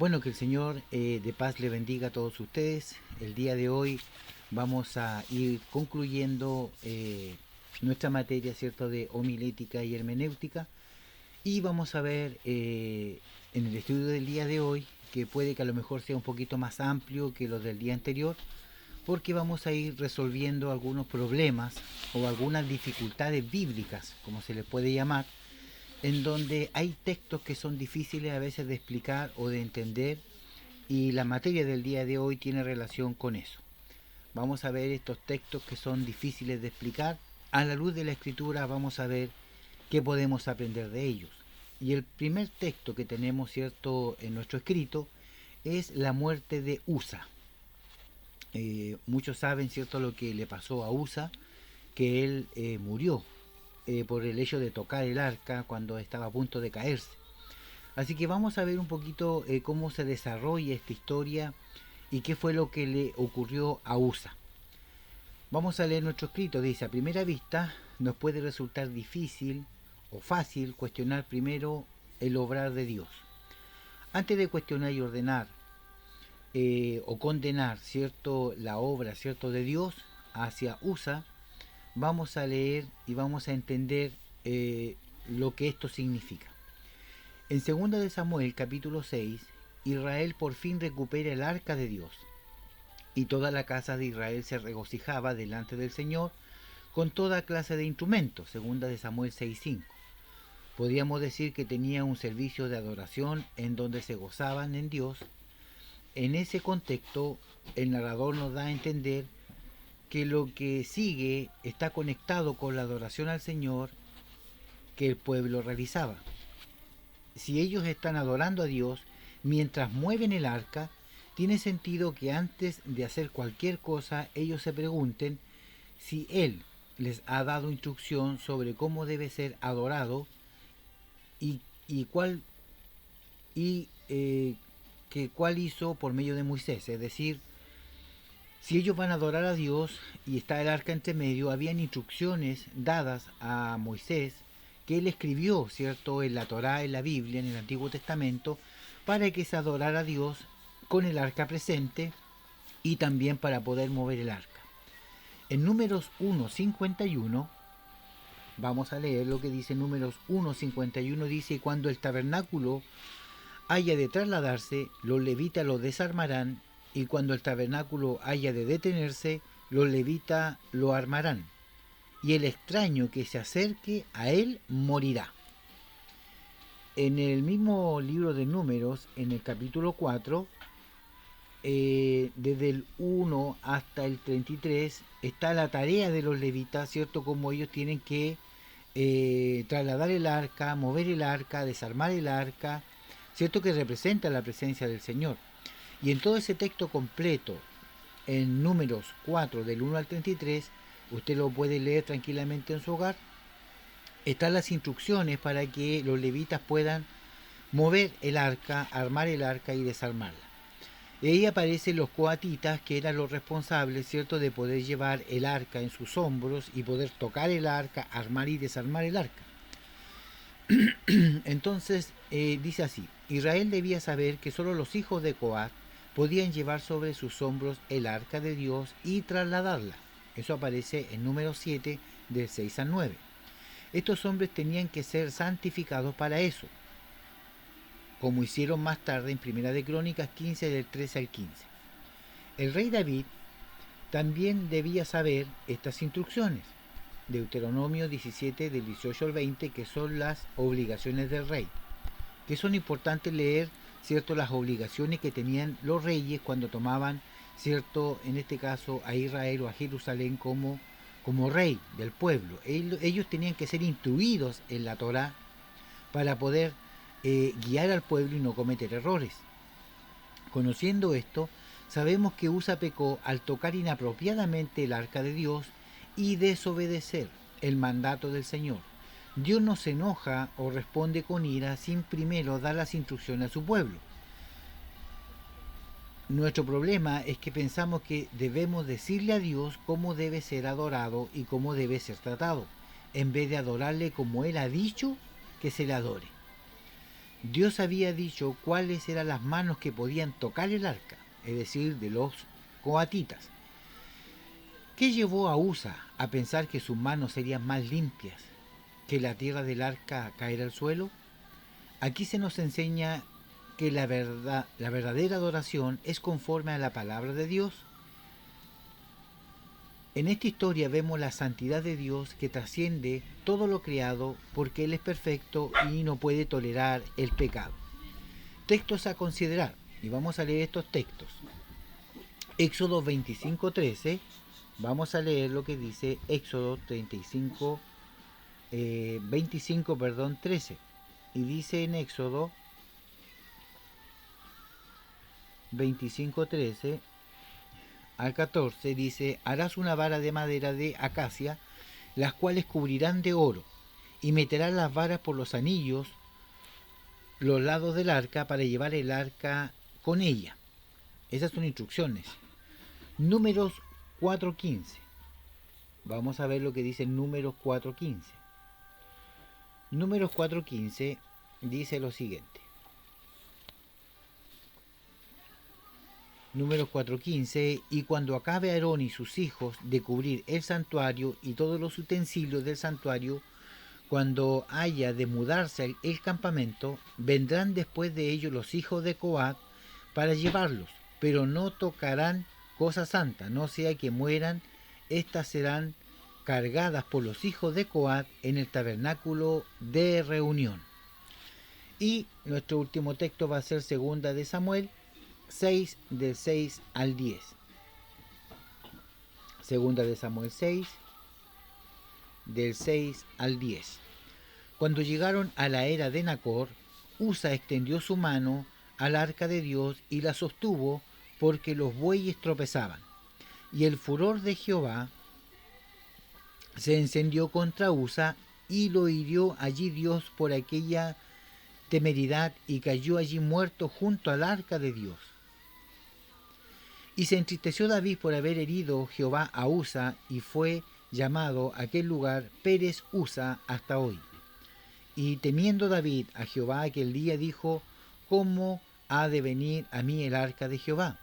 Bueno, que el Señor de paz le bendiga a todos ustedes. El día de hoy vamos a ir concluyendo nuestra materia, ¿cierto?, de homilética y hermenéutica. Y vamos a ver en el estudio del día de hoy, que puede que a lo mejor sea un poquito más amplio que los del día anterior, porque vamos a ir resolviendo algunos problemas o algunas dificultades bíblicas, como se les puede llamar, en donde hay textos que son difíciles a veces de explicar o de entender, y la materia del día de hoy tiene relación con eso. Vamos a ver estos textos que son difíciles de explicar. A la luz de la escritura vamos a ver qué podemos aprender de ellos. Y el primer texto que tenemos, cierto, en nuestro escrito es la muerte de Usa. Muchos saben, cierto, lo que le pasó a Usa, que él murió por el hecho de tocar el arca cuando estaba a punto de caerse. Así que vamos a ver un poquito cómo se desarrolla esta historia y qué fue lo que le ocurrió a Usa. Vamos a leer nuestro escrito. Dice: a primera vista nos puede resultar difícil o fácil cuestionar primero el obrar de Dios. Antes de cuestionar y ordenar o condenar, cierto, la obra, cierto, de Dios hacia Usa, vamos a leer y vamos a entender lo que esto significa. En 2 de Samuel capítulo 6, Israel por fin recupera el arca de Dios, y toda la casa de Israel se regocijaba delante del Señor con toda clase de instrumentos. 2 de Samuel 6:5. Podríamos decir que tenía un servicio de adoración en donde se gozaban en Dios. En ese contexto, el narrador nos da a entender que lo que sigue está conectado con la adoración al Señor que el pueblo realizaba. Si ellos están adorando a Dios mientras mueven el arca, tiene sentido que antes de hacer cualquier cosa ellos se pregunten si Él les ha dado instrucción sobre cómo debe ser adorado y cuál hizo por medio de Moisés. Es decir, si ellos van a adorar a Dios y está el arca entre medio, habían instrucciones dadas a Moisés que él escribió, ¿cierto?, en la Torá, en la Biblia, en el Antiguo Testamento, para que se adorara a Dios con el arca presente y también para poder mover el arca. En Números 1:51, vamos a leer lo que dice Números 1:51, dice: cuando el tabernáculo haya de trasladarse, los levitas lo desarmarán, y cuando el tabernáculo haya de detenerse, los levitas lo armarán, y el extraño que se acerque a él morirá. En el mismo libro de Números, en el capítulo 4, desde el 1 hasta el 33, está la tarea de los levitas, ¿cierto? Como ellos tienen que trasladar el arca, mover el arca, desarmar el arca, ¿cierto?, que representa la presencia del Señor. Y en todo ese texto completo, en Números 4, del 1 al 33, usted lo puede leer tranquilamente en su hogar. Están las instrucciones para que los levitas puedan mover el arca, armar el arca y desarmarla. Y ahí aparecen los coatitas, que eran los responsables, ¿cierto?, de poder llevar el arca en sus hombros y poder tocar el arca, armar y desarmar el arca. Entonces dice así: Israel debía saber que solo los hijos de Coat podían llevar sobre sus hombros el arca de Dios y trasladarla. Eso aparece en Número 7, del 6 al 9. Estos hombres tenían que ser santificados para eso, como hicieron más tarde en Primera de Crónicas 15, del 13 al 15. El rey David también debía saber estas instrucciones. Deuteronomio 17, del 18 al 20, que son las obligaciones del rey, que son importantes leer, ¿cierto?, las obligaciones que tenían los reyes cuando tomaban, ¿cierto?, en este caso a Israel o a Jerusalén como rey del pueblo. Ellos tenían que ser instruidos en la Torá para poder guiar al pueblo y no cometer errores. Conociendo esto, sabemos que Usa pecó al tocar inapropiadamente el arca de Dios y desobedecer el mandato del Señor. Dios no se enoja o responde con ira sin primero dar las instrucciones a su pueblo. Nuestro problema es que pensamos que debemos decirle a Dios cómo debe ser adorado y cómo debe ser tratado, en vez de adorarle como Él ha dicho que se le adore. Dios había dicho cuáles eran las manos que podían tocar el arca, es decir, de los coatitas. ¿Qué llevó a Usa a pensar que sus manos serían más limpias que la tierra del arca caer al suelo? Aquí se nos enseña que la verdadera adoración es conforme a la palabra de Dios. En esta historia vemos la santidad de Dios que trasciende todo lo creado porque Él es perfecto y no puede tolerar el pecado. Textos a considerar, y vamos a leer estos textos. Éxodo 25:13, vamos a leer lo que dice Éxodo 13. Y dice en Éxodo 25:13 al 14, dice: harás una vara de madera de acacia, las cuales cubrirán de oro, y meterás las varas por los anillos, los lados del arca, para llevar el arca con ella. Esas son instrucciones. Números 4:15. Vamos a ver lo que dice Números 4:15. Números 4:15 dice lo siguiente. Números 4:15, y cuando acabe Aarón y sus hijos de cubrir el santuario y todos los utensilios del santuario, cuando haya de mudarse el campamento, vendrán después de ellos los hijos de Coat para llevarlos, pero no tocarán cosa santa, no sea que mueran, estas serán cargadas por los hijos de Coat en el tabernáculo de reunión. Y nuestro último texto va a ser segunda de Samuel 6, del 6 al 10. Segunda de Samuel 6, del 6 al 10. Cuando llegaron a la era de Nacor, Usa extendió su mano al arca de Dios y la sostuvo porque los bueyes tropezaban. Y el furor de Jehová se encendió contra Usa y lo hirió allí Dios por aquella temeridad y cayó allí muerto junto al arca de Dios. Y se entristeció David por haber herido Jehová a Usa, y fue llamado aquel lugar Pérez Usa hasta hoy. Y temiendo David a Jehová aquel día, dijo: ¿cómo ha de venir a mí el arca de Jehová?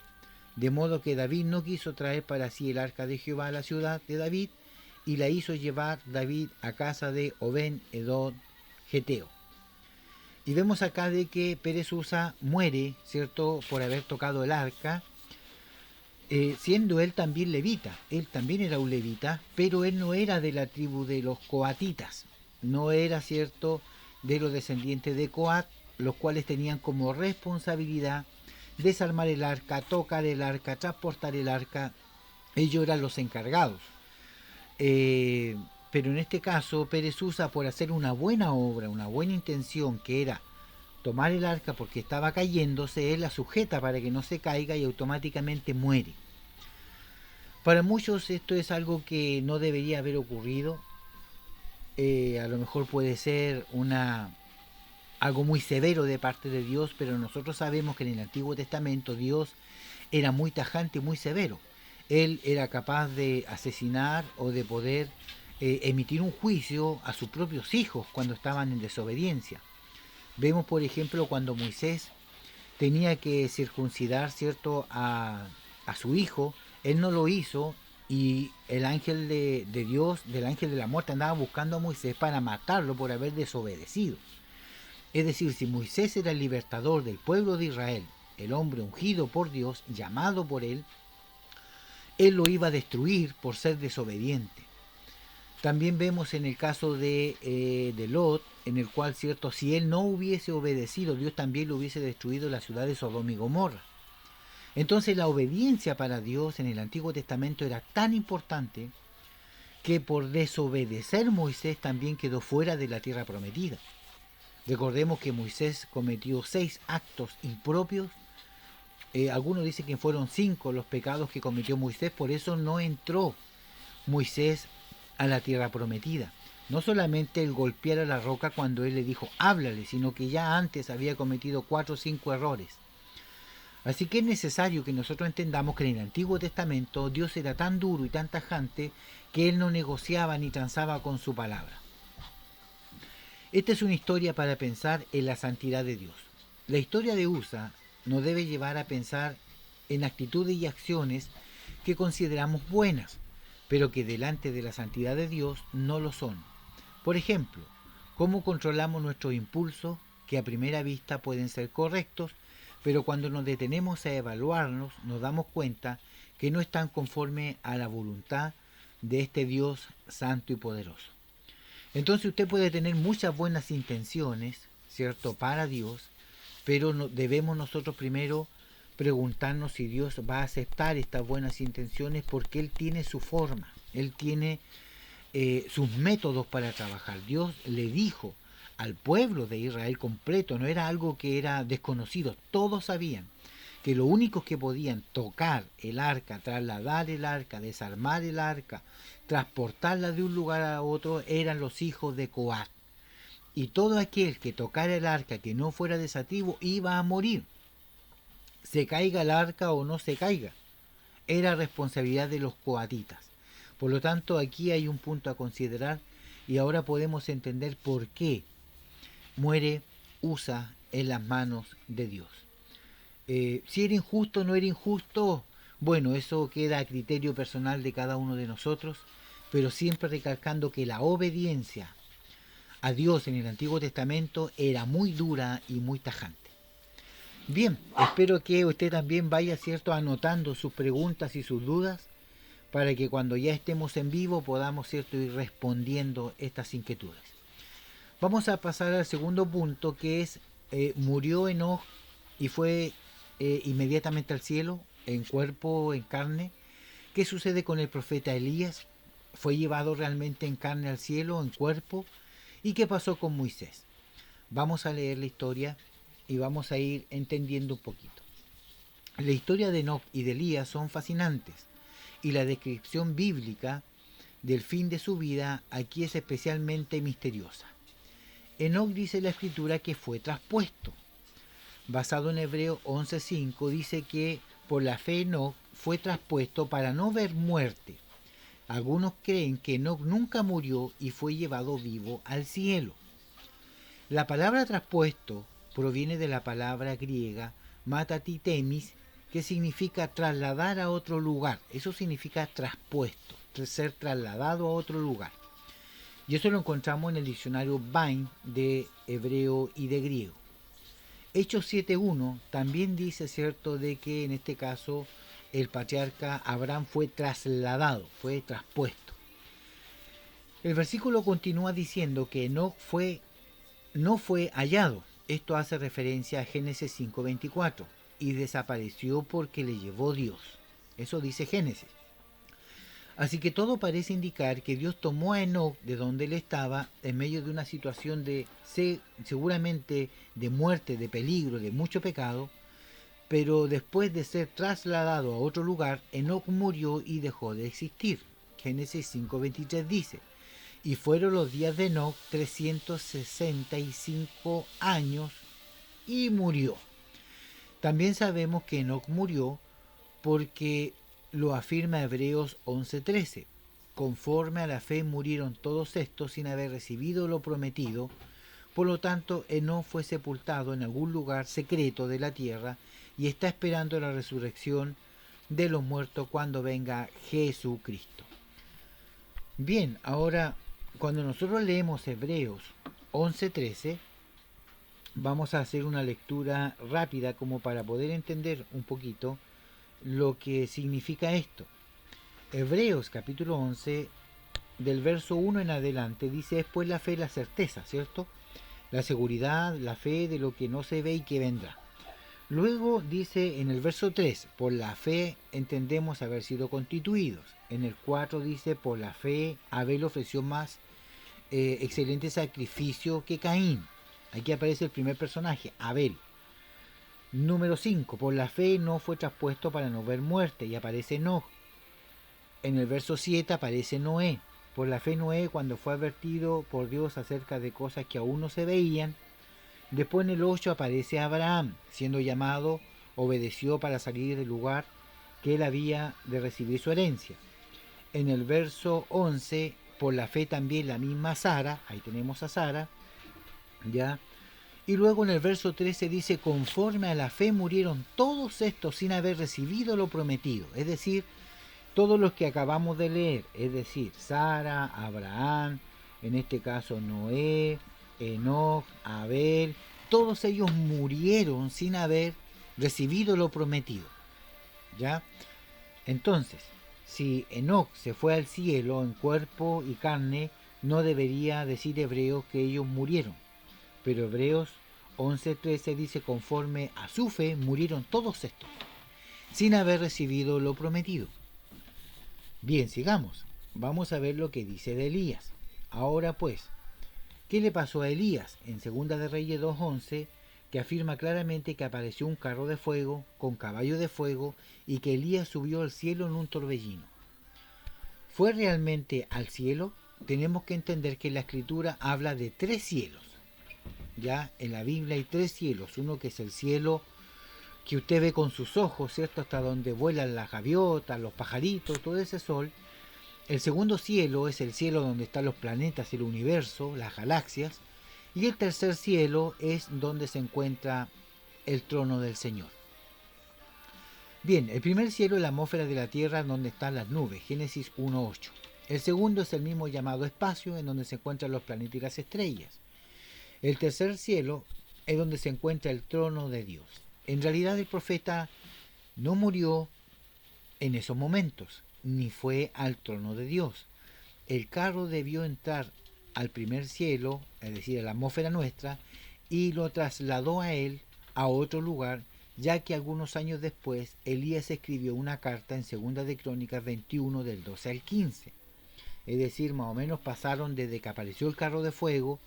De modo que David no quiso traer para sí el arca de Jehová a la ciudad de David, y la hizo llevar David a casa de Obed-edom Geteo. Y vemos acá de que Pérez Usa muere, ¿cierto?, por haber tocado el arca, siendo él también levita. Él también era un levita, pero él no era de la tribu de los coatitas, no era, cierto, de los descendientes de Coat, los cuales tenían como responsabilidad desarmar el arca, tocar el arca, transportar el arca. Ellos eran los encargados. Pero en este caso Pérez Usa, por hacer una buena obra, una buena intención, que era tomar el arca porque estaba cayéndose, él la sujeta para que no se caiga y automáticamente muere. Para muchos esto es algo que no debería haber ocurrido. A lo mejor puede ser algo muy severo de parte de Dios, pero nosotros sabemos que en el Antiguo Testamento Dios era muy tajante, muy severo. Él era capaz de asesinar o de poder emitir un juicio a sus propios hijos cuando estaban en desobediencia. Vemos, por ejemplo, cuando Moisés tenía que circuncidar, ¿cierto?, a su hijo, él no lo hizo, y el ángel de Dios, del ángel de la muerte, andaba buscando a Moisés para matarlo por haber desobedecido. Es decir, si Moisés era el libertador del pueblo de Israel, el hombre ungido por Dios, llamado por él lo iba a destruir por ser desobediente. También vemos en el caso de Lot, en el cual, cierto, si él no hubiese obedecido, Dios también lo hubiese destruido la ciudad de Sodoma y Gomorra. Entonces la obediencia para Dios en el Antiguo Testamento era tan importante que por desobedecer Moisés también quedó fuera de la tierra prometida. Recordemos que Moisés cometió 6 actos impropios. Algunos dicen que fueron 5 los pecados que cometió Moisés, por eso no entró Moisés a la tierra prometida. No solamente el golpear a la roca cuando él le dijo háblale, sino que ya antes había cometido 4 o 5 errores. Así que es necesario que nosotros entendamos que en el Antiguo Testamento Dios era tan duro y tan tajante que él no negociaba ni transaba con su palabra. Esta es una historia para pensar en la santidad de Dios. La historia de Usa nos debe llevar a pensar en actitudes y acciones que consideramos buenas, pero que delante de la santidad de Dios no lo son. Por ejemplo, cómo controlamos nuestros impulsos, que a primera vista pueden ser correctos, pero cuando nos detenemos a evaluarnos nos damos cuenta que no están conforme a la voluntad de este Dios santo y poderoso. Entonces usted puede tener muchas buenas intenciones, ¿cierto?, para Dios, pero debemos nosotros primero preguntarnos si Dios va a aceptar estas buenas intenciones, porque Él tiene su forma, Él tiene sus métodos para trabajar. Dios le dijo al pueblo de Israel completo, no era algo que era desconocido, todos sabían que los únicos que podían tocar el arca, trasladar el arca, desarmar el arca, transportarla de un lugar a otro, eran los hijos de Coat. Y todo aquel que tocara el arca que no fuera desativo iba a morir. Se caiga el arca o no se caiga, era responsabilidad de los coatitas. Por lo tanto, aquí hay un punto a considerar y ahora podemos entender por qué muere Usa en las manos de Dios. Si era injusto o no era injusto, bueno, eso queda a criterio personal de cada uno de nosotros, pero siempre recalcando que la obediencia a Dios en el Antiguo Testamento era muy dura y muy tajante. Bien, espero que usted también vaya, cierto, anotando sus preguntas y sus dudas para que cuando ya estemos en vivo podamos, cierto, ir respondiendo estas inquietudes. Vamos a pasar al segundo punto, que es murió Enoc y fue inmediatamente al cielo, en cuerpo, en carne. ¿Qué sucede con el profeta Elías? ¿Fue llevado realmente en carne al cielo, en cuerpo? ¿Y qué pasó con Moisés? Vamos a leer la historia y vamos a ir entendiendo un poquito. La historia de Enoc y de Elías son fascinantes, y la descripción bíblica del fin de su vida aquí es especialmente misteriosa. Enoc, dice la escritura, que fue traspuesto. Basado en Hebreo 11:5, dice que por la fe Enoc fue traspuesto para no ver muerte. Algunos creen que Enoc nunca murió y fue llevado vivo al cielo. La palabra traspuesto proviene de la palabra griega matatitemis, que significa trasladar a otro lugar. Eso significa traspuesto, ser trasladado a otro lugar. Y eso lo encontramos en el diccionario Bain de hebreo y de griego. Hechos 7:1 también dice, cierto, de que en este caso el patriarca Abraham fue trasladado, fue traspuesto. El versículo continúa diciendo que Enoc no fue hallado. Esto hace referencia a Génesis 5:24. Y desapareció porque le llevó Dios. Eso dice Génesis. Así que todo parece indicar que Dios tomó a Enoc de donde él estaba, en medio de una situación de seguramente de muerte, de peligro, de mucho pecado, pero después de ser trasladado a otro lugar, Enoc murió y dejó de existir. Génesis 5:23 dice: y fueron los días de Enoc 365 años y murió. También sabemos que Enoc murió porque lo afirma Hebreos 11:13. Conforme a la fe murieron todos estos sin haber recibido lo prometido. Por lo tanto, Enoc fue sepultado en algún lugar secreto de la tierra y está esperando la resurrección de los muertos cuando venga Jesucristo. Bien, ahora cuando nosotros leemos Hebreos 11:13, vamos a hacer una lectura rápida como para poder entender un poquito lo que significa esto. Hebreos capítulo 11, del verso 1 en adelante, dice: es pues la fe, la certeza, ¿cierto? La seguridad, la fe de lo que no se ve y que vendrá. Luego dice en el verso 3, por la fe entendemos haber sido constituidos. En el 4 dice, por la fe Abel ofreció más excelente sacrificio que Caín. Aquí aparece el primer personaje, Abel. Número 5, por la fe no fue traspuesto para no ver muerte, y aparece Enoc. En el verso 7 aparece Noé. Por la fe Noé, cuando fue advertido por Dios acerca de cosas que aún no se veían. Después en el 8 aparece Abraham, siendo llamado, obedeció para salir del lugar que él había de recibir su herencia. En el verso 11, por la fe también la misma Sara, ahí tenemos a Sara, ¿Ya? Y luego en el verso 13 dice, conforme a la fe murieron todos estos sin haber recibido lo prometido. Es decir, todos los que acabamos de leer, es decir, Sara, Abraham, en este caso Noé, Enoch, Abel, todos ellos murieron sin haber recibido lo prometido. ¿Ya? Entonces, si Enoch se fue al cielo en cuerpo y carne, no debería decir Hebreos que ellos murieron. Pero Hebreos 11:13 dice, conforme a su fe murieron todos estos, sin haber recibido lo prometido. Bien, sigamos. Vamos a ver lo que dice de Elías. Ahora pues, ¿qué le pasó a Elías? En 2 de Reyes 2:11, que afirma claramente que apareció un carro de fuego con caballo de fuego y que Elías subió al cielo en un torbellino. ¿Fue realmente al cielo? Tenemos que entender que la escritura habla de 3 cielos. Ya en la Biblia hay 3 cielos. Uno que es el cielo que usted ve con sus ojos, ¿cierto? Hasta donde vuelan las gaviotas, los pajaritos, todo ese sol. El segundo cielo es el cielo donde están los planetas, el universo, las galaxias. Y el tercer cielo es donde se encuentra el trono del Señor. Bien, el primer cielo es la atmósfera de la Tierra donde están las nubes, Génesis 1:8. El segundo es el mismo llamado espacio, en donde se encuentran los planetas y las estrellas. El tercer cielo es donde se encuentra el trono de Dios. En realidad el profeta no murió en esos momentos, ni fue al trono de Dios. El carro debió entrar al primer cielo, es decir, a la atmósfera nuestra, y lo trasladó a él a otro lugar, ya que algunos años después Elías escribió una carta en 2 de Crónicas 21 del 12 al 15. Es decir, más o menos pasaron desde que apareció el carro de fuego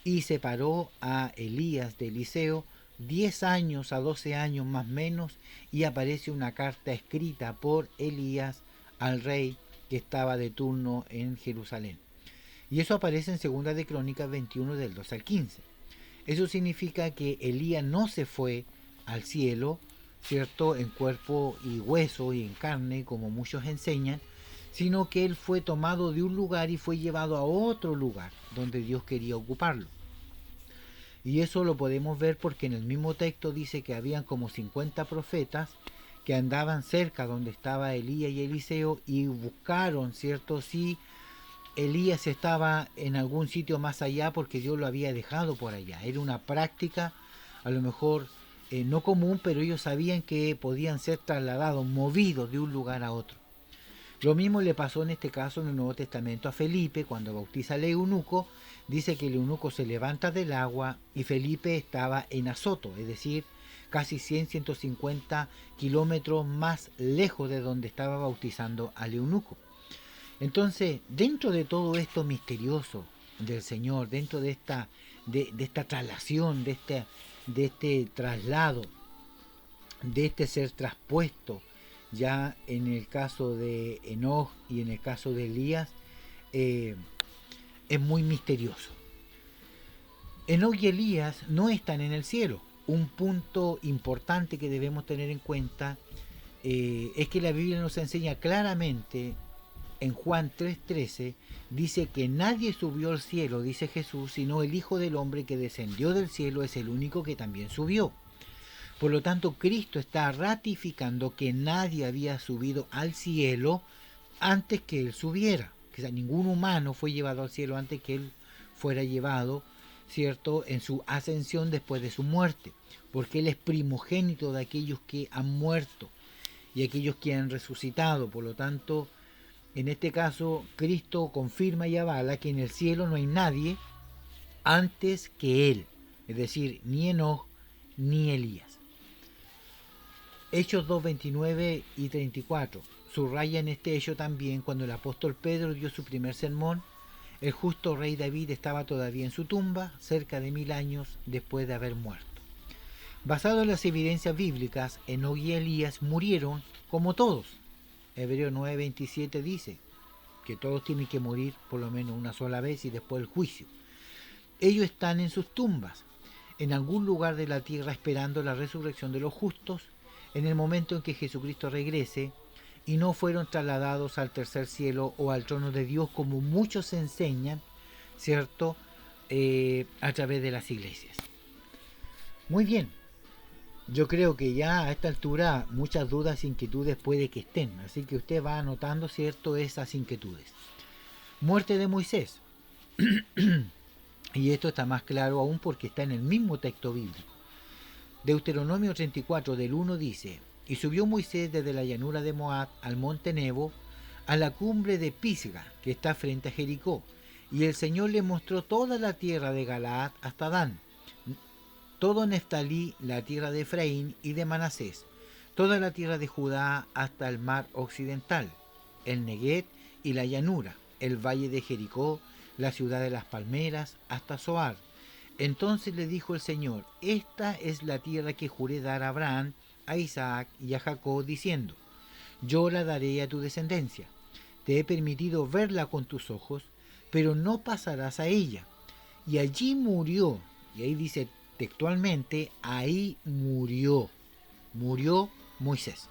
y separó a Elías de Eliseo 10 años a 12 años más o menos, y aparece una carta escrita por Elías al rey que estaba de turno en Jerusalén. Y eso aparece en 2 de Crónicas 21 del 2 al 15. Eso significa que Elías no se fue al cielo, ¿cierto?, en cuerpo y hueso y en carne, como muchos enseñan, sino que él fue tomado de un lugar y fue llevado a otro lugar donde Dios quería ocuparlo. Y eso lo podemos ver porque en el mismo texto dice que habían como 50 profetas que andaban cerca donde estaba Elías y Eliseo y buscaron, ¿cierto?, si Elías estaba en algún sitio más allá porque Dios lo había dejado por allá. Era una práctica a lo mejor no común, pero ellos sabían que podían ser trasladados, movidos de un lugar a otro. Lo mismo le pasó en este caso en el Nuevo Testamento a Felipe cuando bautiza al eunuco. Dice que el eunuco se levanta del agua y Felipe estaba en Azoto, es decir, casi 100-150 kilómetros más lejos de donde estaba bautizando al eunuco. Entonces, dentro de todo esto misterioso del Señor, dentro de esta traslación, de este traslado, de este ser traspuesto, ya en el caso de Enoch y en el caso de Elías, es muy misterioso. Enoch y Elías no están en el cielo. Un punto importante que debemos tener en cuenta es que la Biblia nos enseña claramente, en Juan 3:13, dice que nadie subió al cielo, dice Jesús, sino el Hijo del Hombre que descendió del cielo es el único que también subió. Por lo tanto, Cristo está ratificando que nadie había subido al cielo antes que Él subiera. O sea, ningún humano fue llevado al cielo antes que Él fuera llevado, ¿cierto?, en su ascensión después de su muerte. Porque Él es primogénito de aquellos que han muerto y aquellos que han resucitado. Por lo tanto, en este caso, Cristo confirma y avala que en el cielo no hay nadie antes que Él. Es decir, ni Enoch ni Elías. Hechos 2:29 y 34 subrayan este hecho también cuando el apóstol Pedro dio su primer sermón. El justo rey David estaba todavía en su tumba, cerca de 1000 años después de haber muerto. Basado en las evidencias bíblicas, Enoch y Elías murieron como todos. Hebreos 9:27 dice que todos tienen que morir por lo menos una sola vez y después el juicio. Ellos están en sus tumbas, en algún lugar de la tierra, esperando la resurrección de los justos en el momento en que Jesucristo regrese, y no fueron trasladados al tercer cielo o al trono de Dios como muchos enseñan, ¿cierto?, a través de las iglesias. Muy bien, yo creo que ya a esta altura muchas dudas e inquietudes puede que estén, así que usted va anotando, ¿cierto?, esas inquietudes. Muerte de Moisés. Y esto está más claro aún porque está en el mismo texto bíblico. Deuteronomio 34 del 1 dice: y subió Moisés desde la llanura de Moab al monte Nebo, a la cumbre de Pisga, que está frente a Jericó, y el Señor le mostró toda la tierra de Galaad hasta Dan, todo Neftalí, la tierra de Efraín y de Manasés, toda la tierra de Judá hasta el mar occidental, el Neguet y la llanura, el valle de Jericó, la ciudad de las palmeras, hasta Zoar. Entonces le dijo el Señor: esta es la tierra que juré dar a Abraham, a Isaac y a Jacob, diciendo: yo la daré a tu descendencia. Te he permitido verla con tus ojos, pero no pasarás a ella. Y allí murió, y ahí dice textualmente, ahí murió Moisés,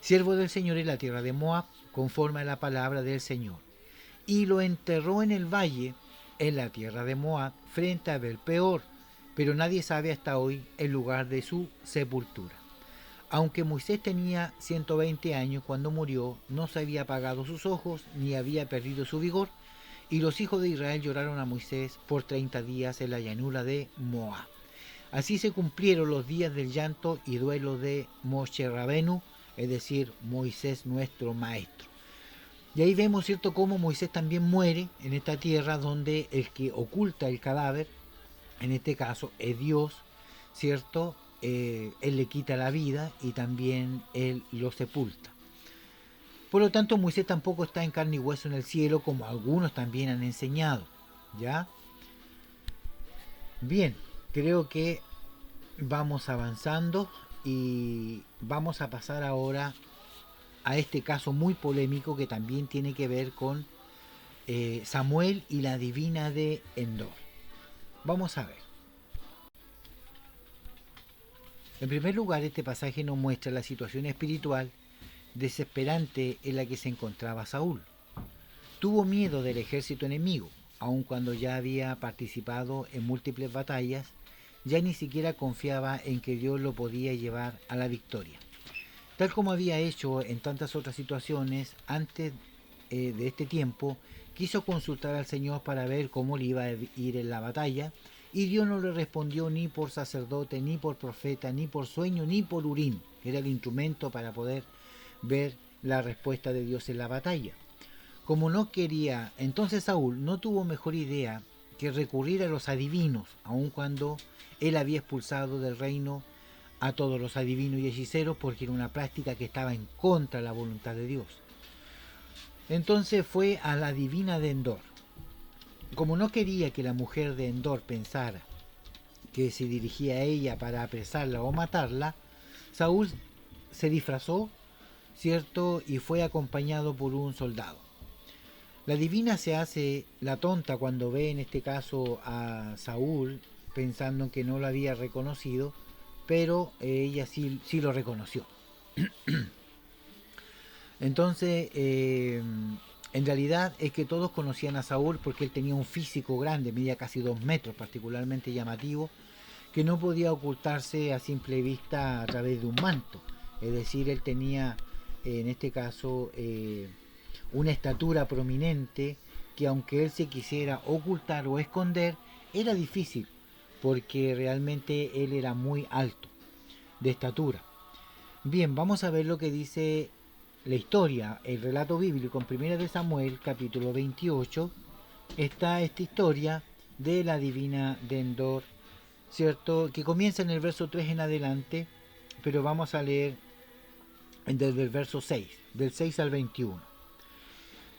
siervo del Señor, en la tierra de Moab, conforme a la palabra del Señor. Y lo enterró en el valle, en la tierra de Moab, frente a Belpeor, pero nadie sabe hasta hoy el lugar de su sepultura. Aunque Moisés tenía 120 años cuando murió, no se había apagado sus ojos, ni había perdido su vigor, y los hijos de Israel lloraron a Moisés por 30 días en la llanura de Moab. Así se cumplieron los días del llanto y duelo de Moshe Rabenu, es decir, Moisés nuestro maestro. Y ahí vemos, ¿cierto?, cómo Moisés también muere en esta tierra donde el que oculta el cadáver, en este caso es Dios, ¿cierto? Él le quita la vida y también él lo sepulta. Por lo tanto, Moisés tampoco está en carne y hueso en el cielo, como algunos también han enseñado, ¿ya? Bien, creo que vamos avanzando y vamos a pasar ahora a este caso muy polémico que también tiene que ver con Samuel y la divina de Endor. Vamos a ver. En primer lugar, este pasaje nos muestra la situación espiritual desesperante en la que se encontraba Saúl. Tuvo miedo del ejército enemigo, aun cuando ya había participado en múltiples batallas, ya ni siquiera confiaba en que Dios lo podía llevar a la victoria. Tal como había hecho en tantas otras situaciones antes de este tiempo, quiso consultar al Señor para ver cómo le iba a ir en la batalla, y Dios no le respondió ni por sacerdote, ni por profeta, ni por sueño, ni por Urim, que era el instrumento para poder ver la respuesta de Dios en la batalla. Como no quería, entonces Saúl no tuvo mejor idea que recurrir a los adivinos, aun cuando él había expulsado del reino a todos los adivinos y hechiceros, porque era una práctica que estaba en contra de la voluntad de Dios. Entonces fue a la divina de Endor. Como no quería que la mujer de Endor pensara que se dirigía a ella para apresarla o matarla, Saúl se disfrazó, ¿cierto?, y fue acompañado por un soldado. La divina se hace la tonta cuando ve en este caso a Saúl, pensando que no lo había reconocido, pero ella sí lo reconoció. Entonces, en realidad es que todos conocían a Saúl porque él tenía un físico grande, medía casi 2 metros, particularmente llamativo, que no podía ocultarse a simple vista a través de un manto. Es decir, él tenía, en este caso, una estatura prominente que, aunque él se quisiera ocultar o esconder, era difícil, porque realmente él era muy alto de estatura. Bien, vamos a ver lo que dice la historia, el relato bíblico en 1 de Samuel, capítulo 28, está esta historia de la divina de Endor, ¿cierto?, que comienza en el verso 3 en adelante, pero vamos a leer desde el verso 6, del 6 al 21.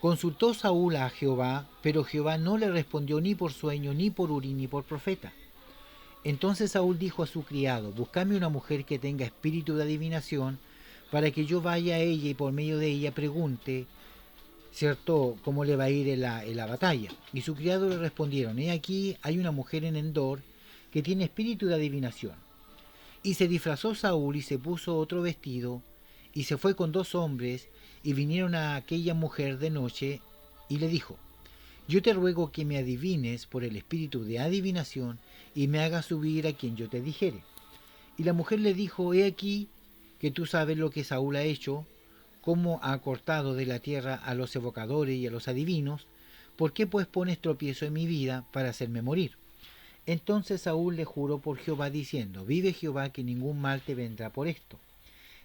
Consultó Saúl a Jehová, pero Jehová no le respondió ni por sueño, ni por Urim, ni por profeta. Entonces Saúl dijo a su criado: buscame una mujer que tenga espíritu de adivinación, para que yo vaya a ella y por medio de ella pregunte, ¿cierto?, cómo le va a ir en la batalla. Y su criado le respondieron: he aquí, hay una mujer en Endor que tiene espíritu de adivinación. Y se disfrazó Saúl y se puso otro vestido, y se fue con 2 hombres, y vinieron a aquella mujer de noche, y le dijo: yo te ruego que me adivines por el espíritu de adivinación y me hagas subir a quien yo te dijere. Y la mujer le dijo, he aquí que tú sabes lo que Saúl ha hecho, cómo ha cortado de la tierra a los evocadores y a los adivinos. ¿Por qué pues pones tropiezo en mi vida para hacerme morir? Entonces Saúl le juró por Jehová diciendo, vive Jehová que ningún mal te vendrá por esto.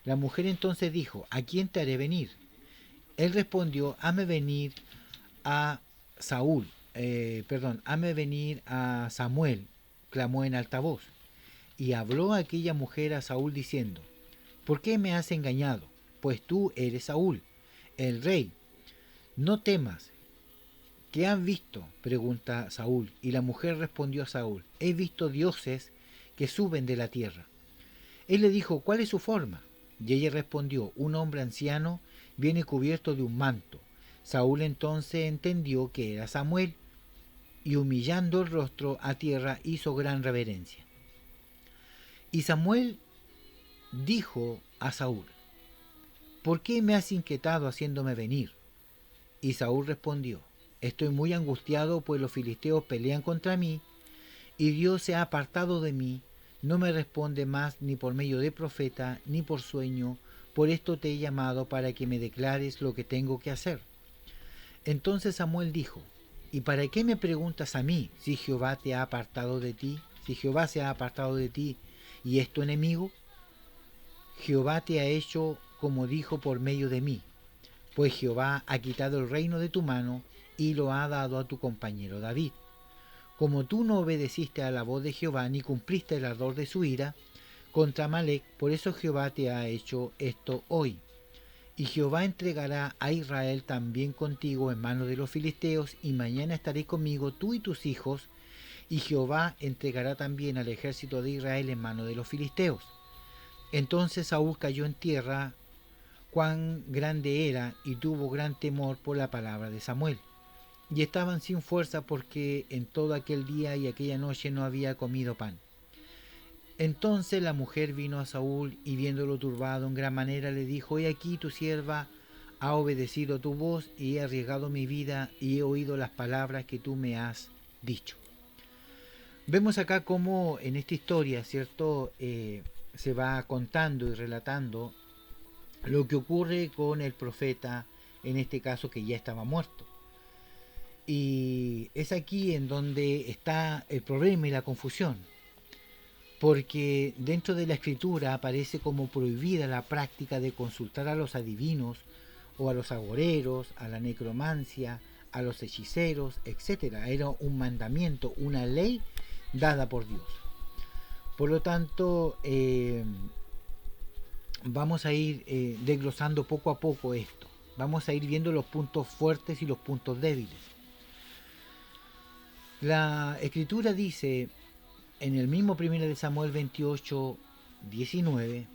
La mujer entonces dijo, ¿a quién te haré venir? Él respondió, hazme venir a hazme venir a Samuel, clamó en alta voz. Y habló aquella mujer a Saúl diciendo, ¿por qué me has engañado? Pues tú eres Saúl, el rey. No temas. ¿Qué han visto? Pregunta Saúl. Y la mujer respondió a Saúl, he visto dioses que suben de la tierra. Él le dijo, ¿cuál es su forma? Y ella respondió, un hombre anciano viene cubierto de un manto. Saúl entonces entendió que era Samuel, y humillando el rostro a tierra hizo gran reverencia. Y Samuel dijo a Saúl, ¿por qué me has inquietado haciéndome venir? Y Saúl respondió, estoy muy angustiado, pues los filisteos pelean contra mí, y Dios se ha apartado de mí, no me responde más ni por medio de profeta, ni por sueño, por esto te he llamado para que me declares lo que tengo que hacer. Entonces Samuel dijo, ¿y para qué me preguntas a mí si Jehová te ha apartado de ti? Si Jehová se ha apartado de ti y es tu enemigo, Jehová te ha hecho como dijo por medio de mí, pues Jehová ha quitado el reino de tu mano y lo ha dado a tu compañero David. Como tú no obedeciste a la voz de Jehová ni cumpliste el ardor de su ira contra Amalec, por eso Jehová te ha hecho esto hoy. Y Jehová entregará a Israel también contigo en manos de los filisteos, y mañana estaréis conmigo tú y tus hijos, y Jehová entregará también al ejército de Israel en manos de los filisteos. Entonces Saúl cayó en tierra, cuán grande era, y tuvo gran temor por la palabra de Samuel. Y estaban sin fuerza porque en todo aquel día y aquella noche no había comido pan. Entonces la mujer vino a Saúl y viéndolo turbado en gran manera le dijo, he aquí tu sierva ha obedecido tu voz y he arriesgado mi vida y he oído las palabras que tú me has dicho. Vemos acá cómo en esta historia, ¿cierto? Se va contando y relatando lo que ocurre con el profeta, en este caso que ya estaba muerto. Y es aquí en donde está el problema y la confusión, porque dentro de la escritura aparece como prohibida la práctica de consultar a los adivinos o a los agoreros, a la necromancia, a los hechiceros, etc. Era un mandamiento, una ley dada por Dios. Por lo tanto, vamos a ir desglosando poco a poco esto. Vamos a ir viendo los puntos fuertes y los puntos débiles. La escritura dice en el mismo 1 de Samuel 28, 19,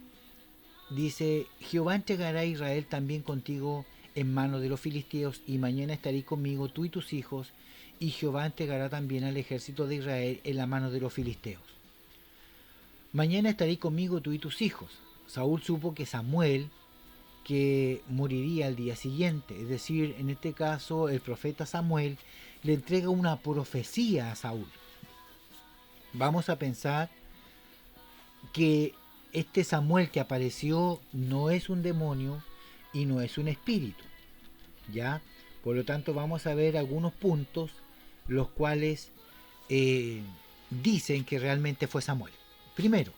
dice, Jehová entregará a Israel también contigo en manos de los filisteos, y mañana estaréis conmigo tú y tus hijos, y Jehová entregará también al ejército de Israel en la mano de los filisteos. Mañana estaréis conmigo tú y tus hijos. Saúl supo que Samuel, que moriría al día siguiente, es decir, en este caso el profeta Samuel le entrega una profecía a Saúl. Vamos a pensar que este Samuel que apareció no es un demonio y no es un espíritu, ¿ya? Por lo tanto vamos a ver algunos puntos los cuales dicen que realmente fue Samuel. Primero,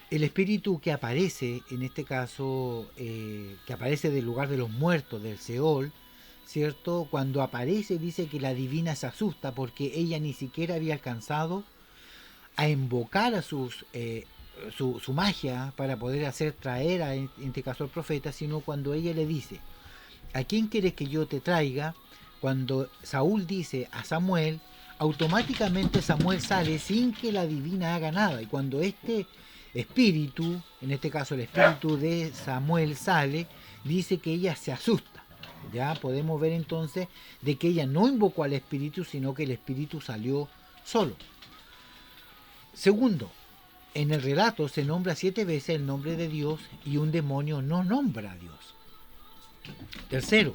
el espíritu que aparece, en este caso, que aparece del lugar de los muertos, del Seol, ¿cierto? Cuando aparece dice que la divina se asusta porque ella ni siquiera había alcanzado a invocar a su magia para poder hacer traer a, en este caso al profeta, sino cuando ella le dice, ¿a quién quieres que yo te traiga? Cuando Saúl dice a Samuel, automáticamente Samuel sale sin que la divina haga nada, y cuando este espíritu, en este caso el espíritu de Samuel sale, dice que ella se asusta. Ya podemos ver entonces de que ella no invocó al espíritu, sino que el espíritu salió solo. Segundo, en el relato se nombra 7 veces el nombre de Dios y un demonio no nombra a Dios. Tercero,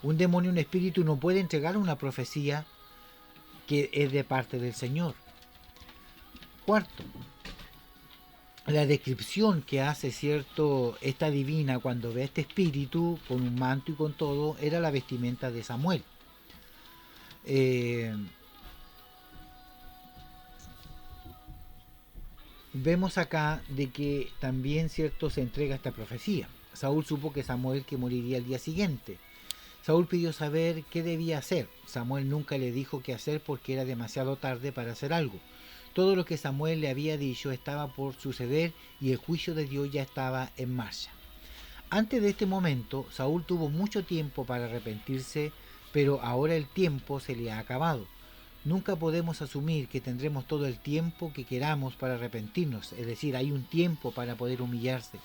un demonio, un espíritu no puede entregar una profecía que es de parte del Señor. Cuarto, la descripción que hace esta divina cuando ve a este espíritu con un manto y con todo era la vestimenta de Samuel. Vemos acá de que también se entrega esta profecía. Saúl supo que Samuel que moriría el día siguiente. Saúl pidió saber qué debía hacer. Samuel nunca le dijo qué hacer porque era demasiado tarde para hacer algo. Todo lo que Samuel le había dicho estaba por suceder y el juicio de Dios ya estaba en marcha. Antes de este momento, Saúl tuvo mucho tiempo para arrepentirse, pero ahora el tiempo se le ha acabado. Nunca podemos asumir que tendremos todo el tiempo que queramos para arrepentirnos, es decir, hay un tiempo para poder humillarse.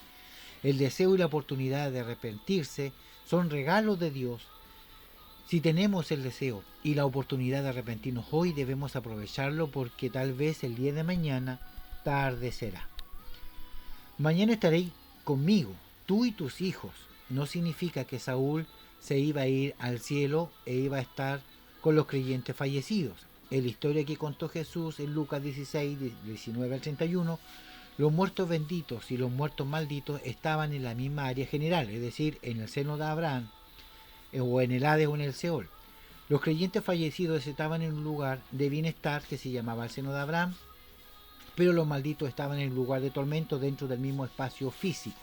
El deseo y la oportunidad de arrepentirse son regalos de Dios. Si tenemos el deseo y la oportunidad de arrepentirnos hoy, debemos aprovecharlo porque tal vez el día de mañana tarde será. Mañana estaréis conmigo, tú y tus hijos. No significa que Saúl se iba a ir al cielo e iba a estar con los creyentes fallecidos. En la historia que contó Jesús en Lucas 16, 19 al 31, los muertos benditos y los muertos malditos estaban en la misma área general, es decir, en el seno de Abraham, o en el Hades o en el Seol. Los creyentes fallecidos estaban en un lugar de bienestar que se llamaba el seno de Abraham, pero los malditos estaban en un lugar de tormento dentro del mismo espacio físico.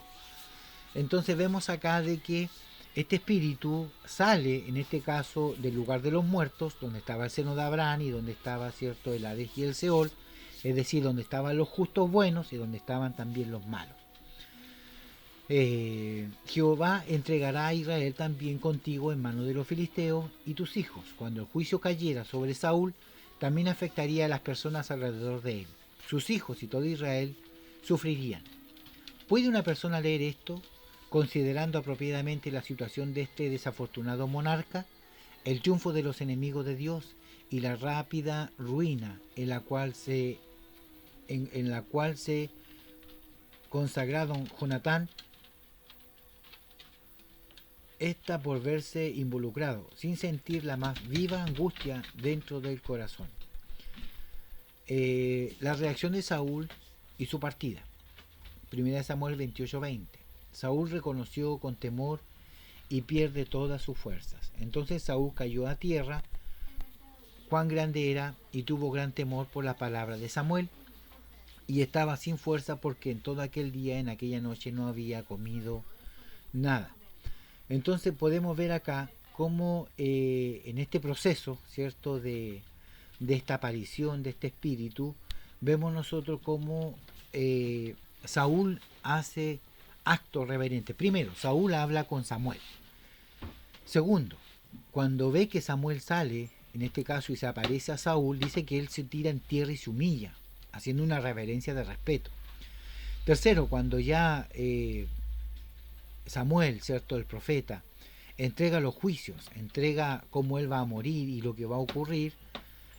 Entonces vemos acá de que este espíritu sale, en este caso, del lugar de los muertos, donde estaba el seno de Abraham y donde estaba, cierto, el Hades y el Seol, es decir, donde estaban los justos buenos y donde estaban también los malos. Jehová entregará a Israel también contigo en manos de los filisteos y tus hijos. Cuando el juicio cayera sobre Saúl, también afectaría a las personas alrededor de él. Sus hijos y todo Israel sufrirían. ¿Puede una persona leer esto, considerando apropiadamente la situación de este desafortunado monarca, el triunfo de los enemigos de Dios y la rápida ruina en la cual se consagrado Jonatán, está por verse involucrado, sin sentir la más viva angustia dentro del corazón? La reacción de Saúl y su partida. 1 Samuel 28:20. Saúl reconoció con temor y pierde todas sus fuerzas. Entonces Saúl cayó a tierra, cuán grande era, y tuvo gran temor por la palabra de Samuel, y estaba sin fuerza porque en todo aquel día, en aquella noche, no había comido nada. Entonces podemos ver acá cómo en este proceso, ¿cierto?, de esta aparición de este espíritu, vemos nosotros cómo Saúl hace actos reverentes. Primero, Saúl habla con Samuel. Segundo, cuando ve que Samuel sale, en este caso, y se aparece a Saúl, dice que él se tira en tierra y se humilla, haciendo una reverencia de respeto. Tercero, cuando ya Samuel, ¿cierto?, el profeta, entrega los juicios, entrega cómo él va a morir y lo que va a ocurrir,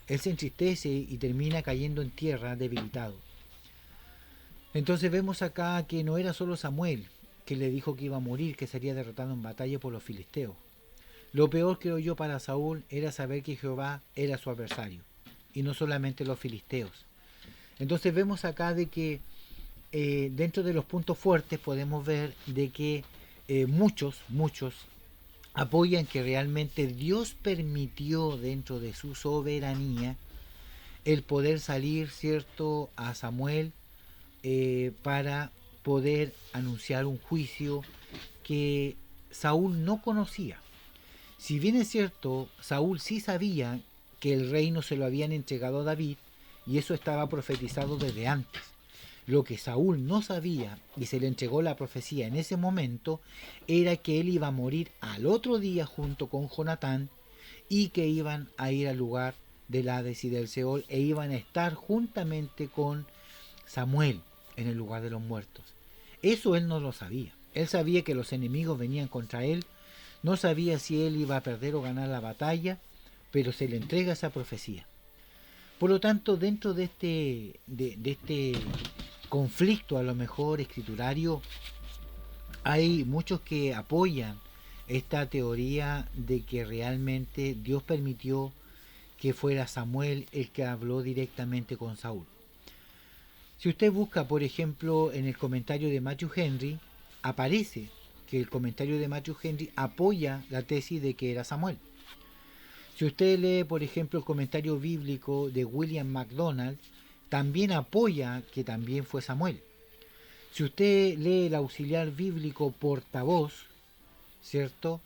él se entristece y termina cayendo en tierra debilitado. Entonces vemos acá que no era solo Samuel que le dijo que iba a morir, que sería derrotado en batalla por los filisteos. Lo peor, creo yo, para Saúl era saber que Jehová era su adversario, y no solamente los filisteos. Entonces vemos acá de que dentro de los puntos fuertes podemos ver de que muchos apoyan que realmente Dios permitió dentro de su soberanía el poder salir, ¿cierto?, a Samuel para poder anunciar un juicio que Saúl no conocía. Si bien es cierto, Saúl sí sabía que el reino se lo habían entregado a David, y eso estaba profetizado desde antes. Lo que Saúl no sabía, y se le entregó la profecía en ese momento, era que él iba a morir al otro día junto con Jonatán, y que iban a ir al lugar del Hades y del Seol, e iban a estar juntamente con Samuel en el lugar de los muertos. Eso él no lo sabía. Él sabía que los enemigos venían contra él, no sabía si él iba a perder o ganar la batalla, pero se le entrega esa profecía. Por lo tanto, dentro de este conflicto, a lo mejor escriturario, hay muchos que apoyan esta teoría de que realmente Dios permitió que fuera Samuel el que habló directamente con Saúl. Si usted busca, por ejemplo, en el comentario de Matthew Henry, aparece que el comentario de Matthew Henry apoya la tesis de que era Samuel. Si usted lee, por ejemplo, el comentario bíblico de William MacDonald, también apoya que también fue Samuel. Si usted lee el auxiliar bíblico portavoz, ¿cierto?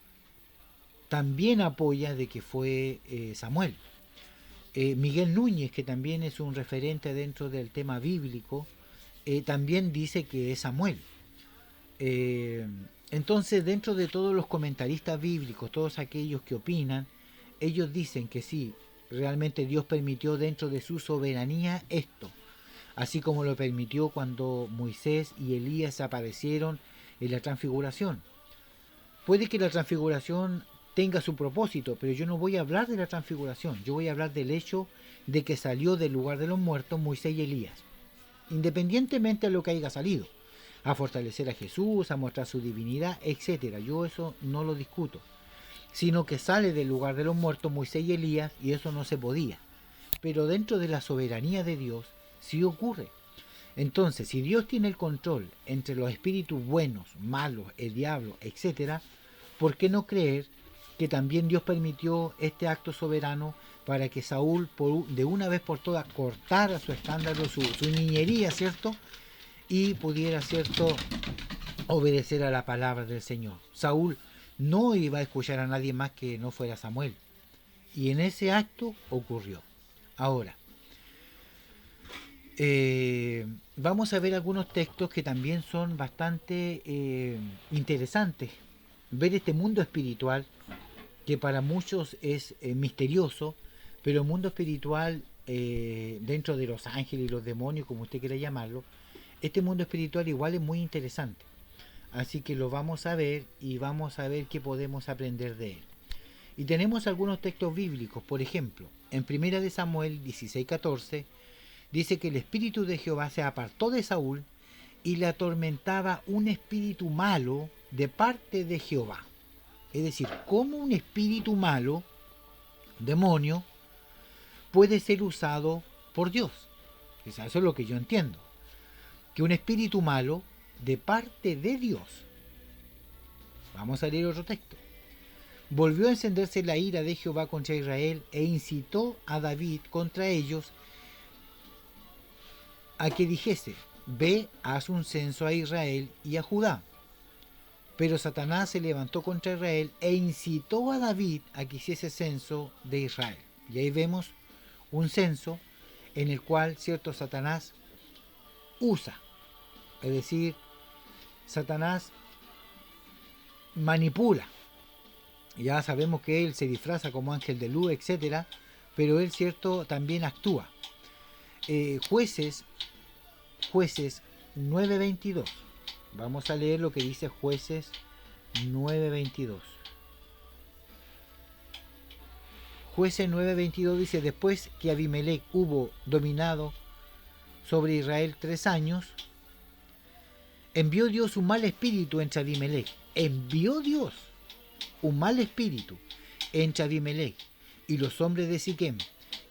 También apoya de que fue Samuel. Miguel Núñez, que también es un referente dentro del tema bíblico, también dice que es Samuel. Entonces, dentro de todos los comentaristas bíblicos, todos aquellos que opinan, ellos dicen que sí, realmente Dios permitió dentro de su soberanía esto, así como lo permitió cuando Moisés y Elías aparecieron en la transfiguración. Puede que la transfiguración tenga su propósito, pero yo no voy a hablar de la transfiguración, yo voy a hablar del hecho de que salió del lugar de los muertos Moisés y Elías, independientemente de lo que haya salido, a fortalecer a Jesús, a mostrar su divinidad, etcétera. Yo eso no lo discuto, sino que sale del lugar de los muertos Moisés y Elías, y eso no se podía. Pero dentro de la soberanía de Dios sí ocurre. Entonces, si Dios tiene el control entre los espíritus buenos, malos, el diablo, etcétera, ¿por qué no creer que también Dios permitió este acto soberano para que Saúl de una vez por todas cortara su escándalo, su niñería, ¿cierto? Y pudiera, ¿cierto?, obedecer a la palabra del Señor. Saúl no iba a escuchar a nadie más que no fuera Samuel. Y en ese acto ocurrió. Ahora, vamos a ver algunos textos que también son bastante interesantes. Ver este mundo espiritual, que para muchos es misterioso, pero el mundo espiritual, dentro de los ángeles y los demonios, como usted quiera llamarlo, este mundo espiritual igual es muy interesante. Así que lo vamos a ver y vamos a ver qué podemos aprender de él. Y tenemos algunos textos bíblicos. Por ejemplo, en 1 de Samuel 16:14 dice que el espíritu de Jehová se apartó de Saúl y le atormentaba un espíritu malo de parte de Jehová. Es decir, cómo un espíritu malo, demonio, puede ser usado por Dios. Eso es lo que yo entiendo. Que un espíritu malo de parte de Dios. Vamos a leer otro texto. Volvió a encenderse la ira de Jehová contra Israel e incitó a David contra ellos a que dijese: ve, haz un censo a Israel y a Judá. Pero Satanás se levantó contra Israel e incitó a David a que hiciese censo de Israel. Y ahí vemos un censo en el cual, cierto, Satanás usa. Es decir, Satanás manipula. Ya sabemos que él se disfraza como ángel de luz, etcétera, pero él, cierto, también actúa. Jueces 9:22. Vamos a leer lo que dice Jueces 9:22. Jueces 9:22 dice: después que Abimelech hubo dominado sobre Israel 3 años, envió Dios un mal espíritu entre Abimelech. Envió Dios un mal espíritu entre Abimelech y los hombres de Siquem.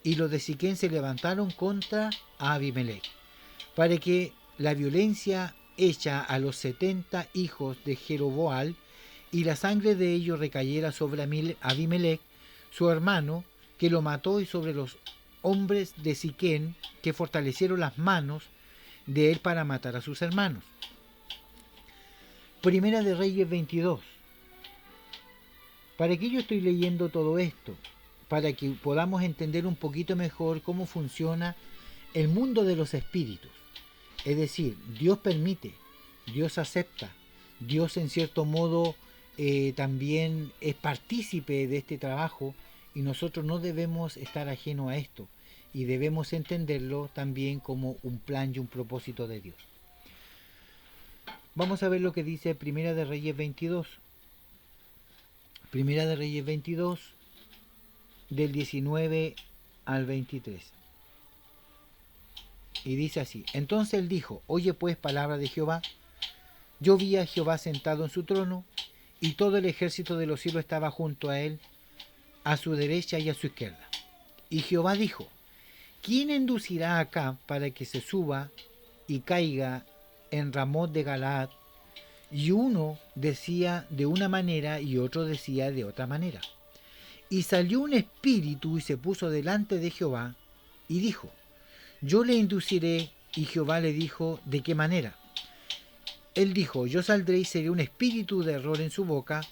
Y los de Siquem se levantaron contra Abimelech, para que la violencia hecha a los 70 hijos de Jeroboal y la sangre de ellos recayera sobre Abimelech, su hermano, que lo mató, y sobre los hombres de Siquem, que fortalecieron las manos de él para matar a sus hermanos. Primera de Reyes 22. ¿Para qué yo estoy leyendo todo esto? Para que podamos entender un poquito mejor cómo funciona el mundo de los espíritus. Es decir, Dios permite, Dios acepta, Dios en cierto modo también es partícipe de este trabajo, y nosotros no debemos estar ajenos a esto, y debemos entenderlo también como un plan y un propósito de Dios. Vamos a ver lo que dice Primera de Reyes 22. Primera de Reyes 22, del 19 al 23. Y dice así: entonces él dijo: oye pues palabra de Jehová. Yo vi a Jehová sentado en su trono, y todo el ejército de los cielos estaba junto a él, a su derecha y a su izquierda. Y Jehová dijo: ¿quién inducirá acá para que se suba y caiga en Ramot de Galaad? Y uno decía de una manera y otro decía de otra manera. Y salió un espíritu y se puso delante de Jehová y dijo: yo le induciré. Y Jehová le dijo: ¿de qué manera? Él dijo: yo saldré y seré un espíritu de error en su boca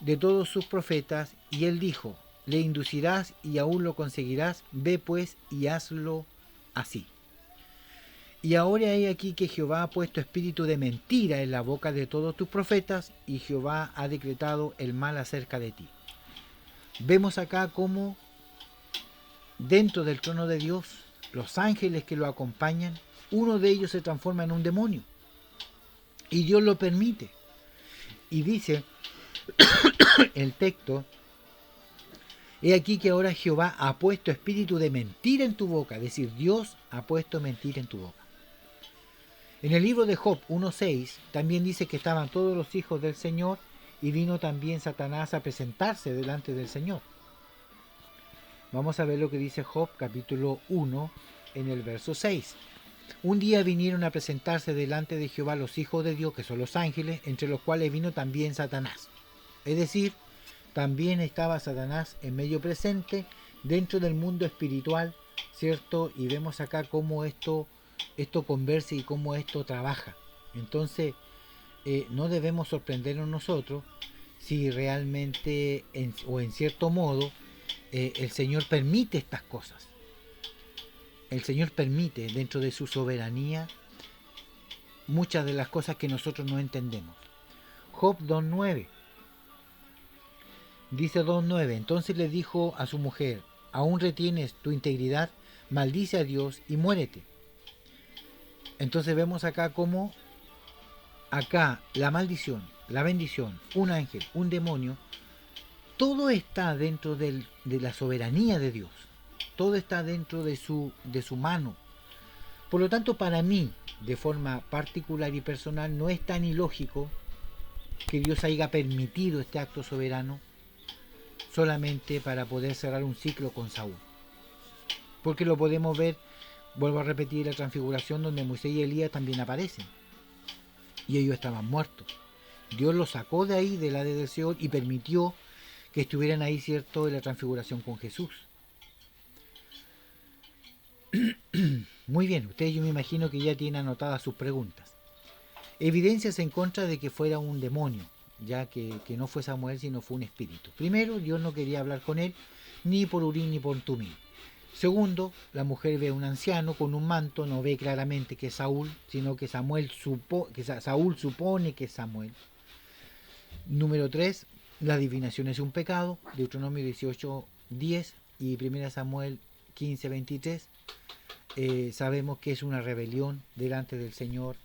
de todos sus profetas. Y él dijo: le inducirás y aún lo conseguirás. Ve pues y hazlo así. Y ahora he aquí que Jehová ha puesto espíritu de mentira en la boca de todos tus profetas, y Jehová ha decretado el mal acerca de ti. Vemos acá cómo dentro del trono de Dios, los ángeles que lo acompañan, uno de ellos se transforma en un demonio. Y Dios lo permite. Y dice el texto: he aquí que ahora Jehová ha puesto espíritu de mentira en tu boca. Es decir, Dios ha puesto mentira en tu boca. En el libro de Job 1.6 también dice que estaban todos los hijos del Señor y vino también Satanás a presentarse delante del Señor. Vamos a ver lo que dice Job capítulo 1 en el verso 6. Un día vinieron a presentarse delante de Jehová los hijos de Dios, que son los ángeles, entre los cuales vino también Satanás. Es decir, también estaba Satanás en medio presente dentro del mundo espiritual, ¿cierto? Y vemos acá cómo esto conversa y cómo esto trabaja. Entonces, no debemos sorprendernos nosotros si realmente, o en cierto modo, el Señor permite estas cosas. El Señor permite dentro de su soberanía muchas de las cosas que nosotros no entendemos. Job 2.9 dice 2.9: entonces le dijo a su mujer: ¿aún retienes tu integridad? Maldice a Dios y muérete. Entonces vemos acá cómo acá la maldición, la bendición, un ángel, un demonio, todo está dentro de la soberanía de Dios. Todo está dentro de su mano. Por lo tanto, para mí, de forma particular y personal, no es tan ilógico que Dios haya permitido este acto soberano solamente para poder cerrar un ciclo con Saúl. Porque lo podemos ver, vuelvo a repetir, la transfiguración donde Moisés y Elías también aparecen. Y ellos estaban muertos. Dios los sacó de ahí, del Hades del Seol, y permitió que estuvieran ahí, ¿cierto?, en la transfiguración con Jesús. Muy bien, ustedes yo me imagino que ya tienen anotadas sus preguntas. Evidencias en contra de que fuera un demonio, ya que no fue Samuel, sino fue un espíritu. Primero, Dios no quería hablar con él, ni por Urim ni por Tumim. Segundo, la mujer ve a un anciano con un manto, no ve claramente que es Saúl, sino que Saúl supone que es Samuel. Número 3, la adivinación es un pecado, Deuteronomio 18.10 y 1 Samuel 15.23. Sabemos que es una rebelión delante del Señor,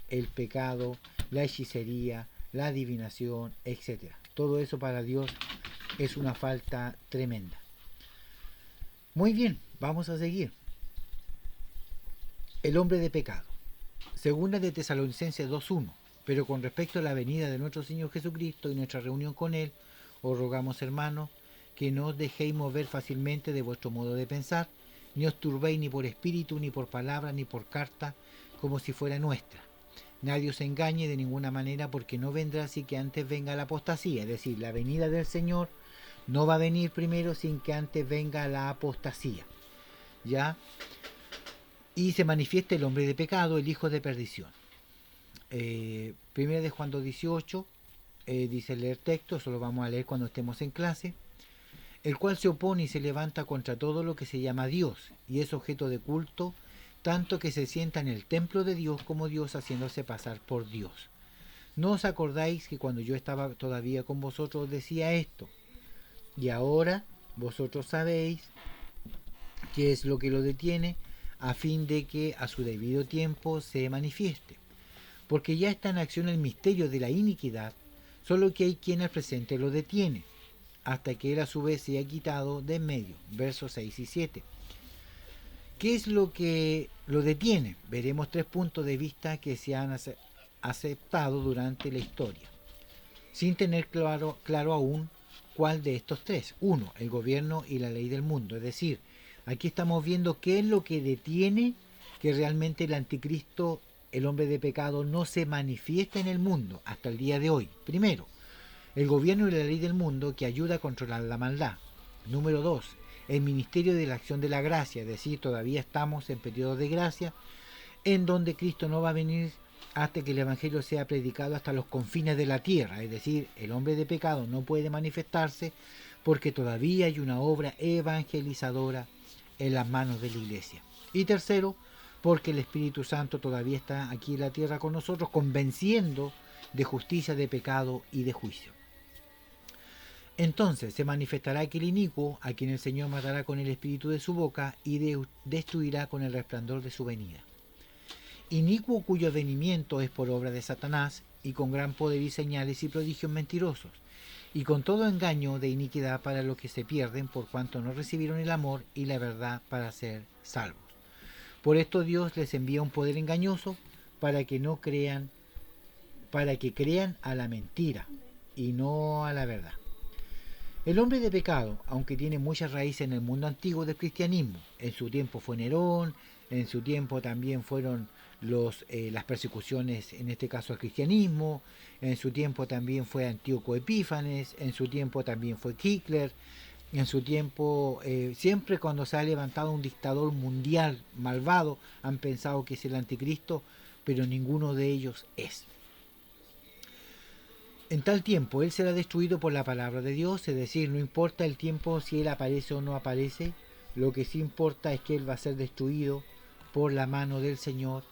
el pecado, la hechicería, la adivinación, etc. Todo eso para Dios es una falta tremenda. Muy bien, vamos a seguir. El hombre de pecado. Segunda de Tesalonicenses 2.1. Pero con respecto a la venida de nuestro Señor Jesucristo y nuestra reunión con Él, os rogamos, hermanos, que no os dejéis mover fácilmente de vuestro modo de pensar, ni os turbéis ni por espíritu, ni por palabra, ni por carta, como si fuera nuestra. Nadie os engañe de ninguna manera, porque no vendrá así que antes venga la apostasía. Es decir, la venida del Señor no va a venir primero sin que antes venga la apostasía. ¿Ya? Y se manifiesta el hombre de pecado, el hijo de perdición. Primera de Juan 2.18 dice leer texto, eso lo vamos a leer cuando estemos en clase. El cual se opone y se levanta contra todo lo que se llama Dios, y es objeto de culto, tanto que se sienta en el templo de Dios como Dios, haciéndose pasar por Dios. ¿No os acordáis que cuando yo estaba todavía con vosotros os decía esto? Y ahora vosotros sabéis qué es lo que lo detiene, a fin de que a su debido tiempo se manifieste. Porque ya está en acción el misterio de la iniquidad, solo que hay quien al presente lo detiene, hasta que él a su vez sea quitado de en medio. Versos 6 y 7. ¿Qué es lo que lo detiene? Veremos 3 puntos de vista que se han aceptado durante la historia. sin tener claro aún cuál de estos tres. Uno, el gobierno y la ley del mundo. Es decir, aquí estamos viendo qué es lo que detiene que realmente el anticristo, el hombre de pecado, no se manifiesta en el mundo hasta el día de hoy. Primero, el gobierno y la ley del mundo que ayuda a controlar la maldad. Número 2, el ministerio de la acción de la gracia, es decir, todavía estamos en periodo de gracia, en donde Cristo no va a venir hasta que el Evangelio sea predicado hasta los confines de la tierra, es decir, el hombre de pecado no puede manifestarse porque todavía hay una obra evangelizadora en las manos de la iglesia. Y tercero, porque el Espíritu Santo todavía está aquí en la tierra con nosotros, convenciendo de justicia, de pecado y de juicio. Entonces se manifestará aquel inicuo, a quien el Señor matará con el espíritu de su boca y destruirá con el resplandor de su venida. Inicuo cuyo venimiento es por obra de Satanás, y con gran poder y señales y prodigios mentirosos, y con todo engaño de iniquidad para los que se pierden, por cuanto no recibieron el amor y la verdad para ser salvos. Por esto Dios les envía un poder engañoso para que crean a la mentira y no a la verdad. El hombre de pecado, aunque tiene muchas raíces en el mundo antiguo del cristianismo, en su tiempo fue Nerón, en su tiempo también fueron las persecuciones, en este caso al cristianismo, en su tiempo también fue Antíoco Epífanes, en su tiempo también fue Hitler, en su tiempo, siempre cuando se ha levantado un dictador mundial malvado, han pensado que es el anticristo, pero ninguno de ellos es. En tal tiempo él será destruido por la palabra de Dios, es decir, no importa el tiempo si él aparece o no aparece, lo que sí importa es que él va a ser destruido por la mano del Señor,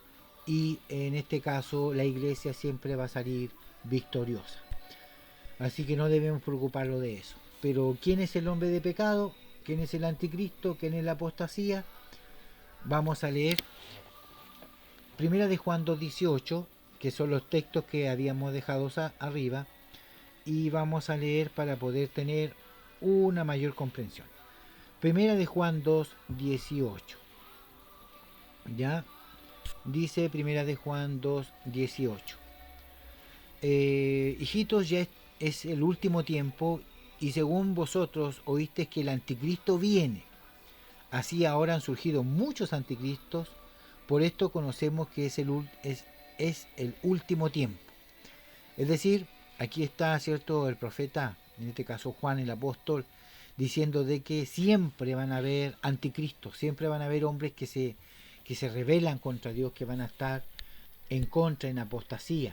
y en este caso la iglesia siempre va a salir victoriosa. Así que no debemos preocuparnos de eso. Pero ¿quién es el hombre de pecado? ¿Quién es el anticristo? ¿Quién es la apostasía? Vamos a leer 1 de Juan 2:18, que son los textos que habíamos dejado arriba, y vamos a leer para poder tener una mayor comprensión. 1 de Juan 2:18. ¿Ya? Dice 1 de Juan 2:18. Hijitos, ya es el último tiempo, y según vosotros oísteis que el anticristo viene. Así ahora han surgido muchos anticristos, por esto conocemos que es el último tiempo. Es decir, aquí está, ¿cierto?, el profeta, en este caso Juan el apóstol, diciendo de que siempre van a haber anticristos, siempre van a haber hombres que se rebelan contra Dios, que van a estar en contra, en apostasía,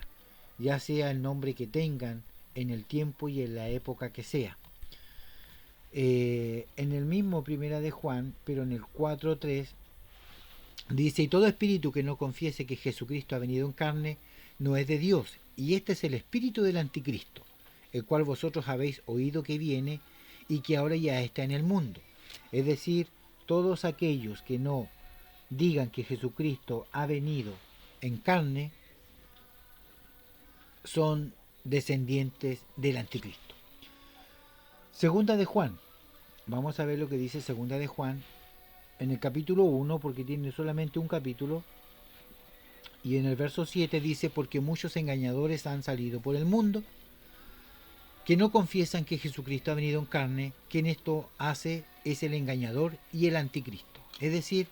ya sea el nombre que tengan, en el tiempo y en la época que sea. En el mismo Primera de Juan, pero en el 4:3, dice: y todo espíritu que no confiese que Jesucristo ha venido en carne no es de Dios, y este es el espíritu del anticristo, el cual vosotros habéis oído que viene y que ahora ya está en el mundo. Es decir, todos aquellos que no digan que Jesucristo ha venido en carne son descendientes del anticristo. Segunda de Juan. Vamos a ver lo que dice Segunda de Juan en el capítulo 1, porque tiene solamente un capítulo, y en el verso 7 dice: porque muchos engañadores han salido por el mundo, que no confiesan que Jesucristo ha venido en carne. Quien esto hace es el engañador y el anticristo. Es decir,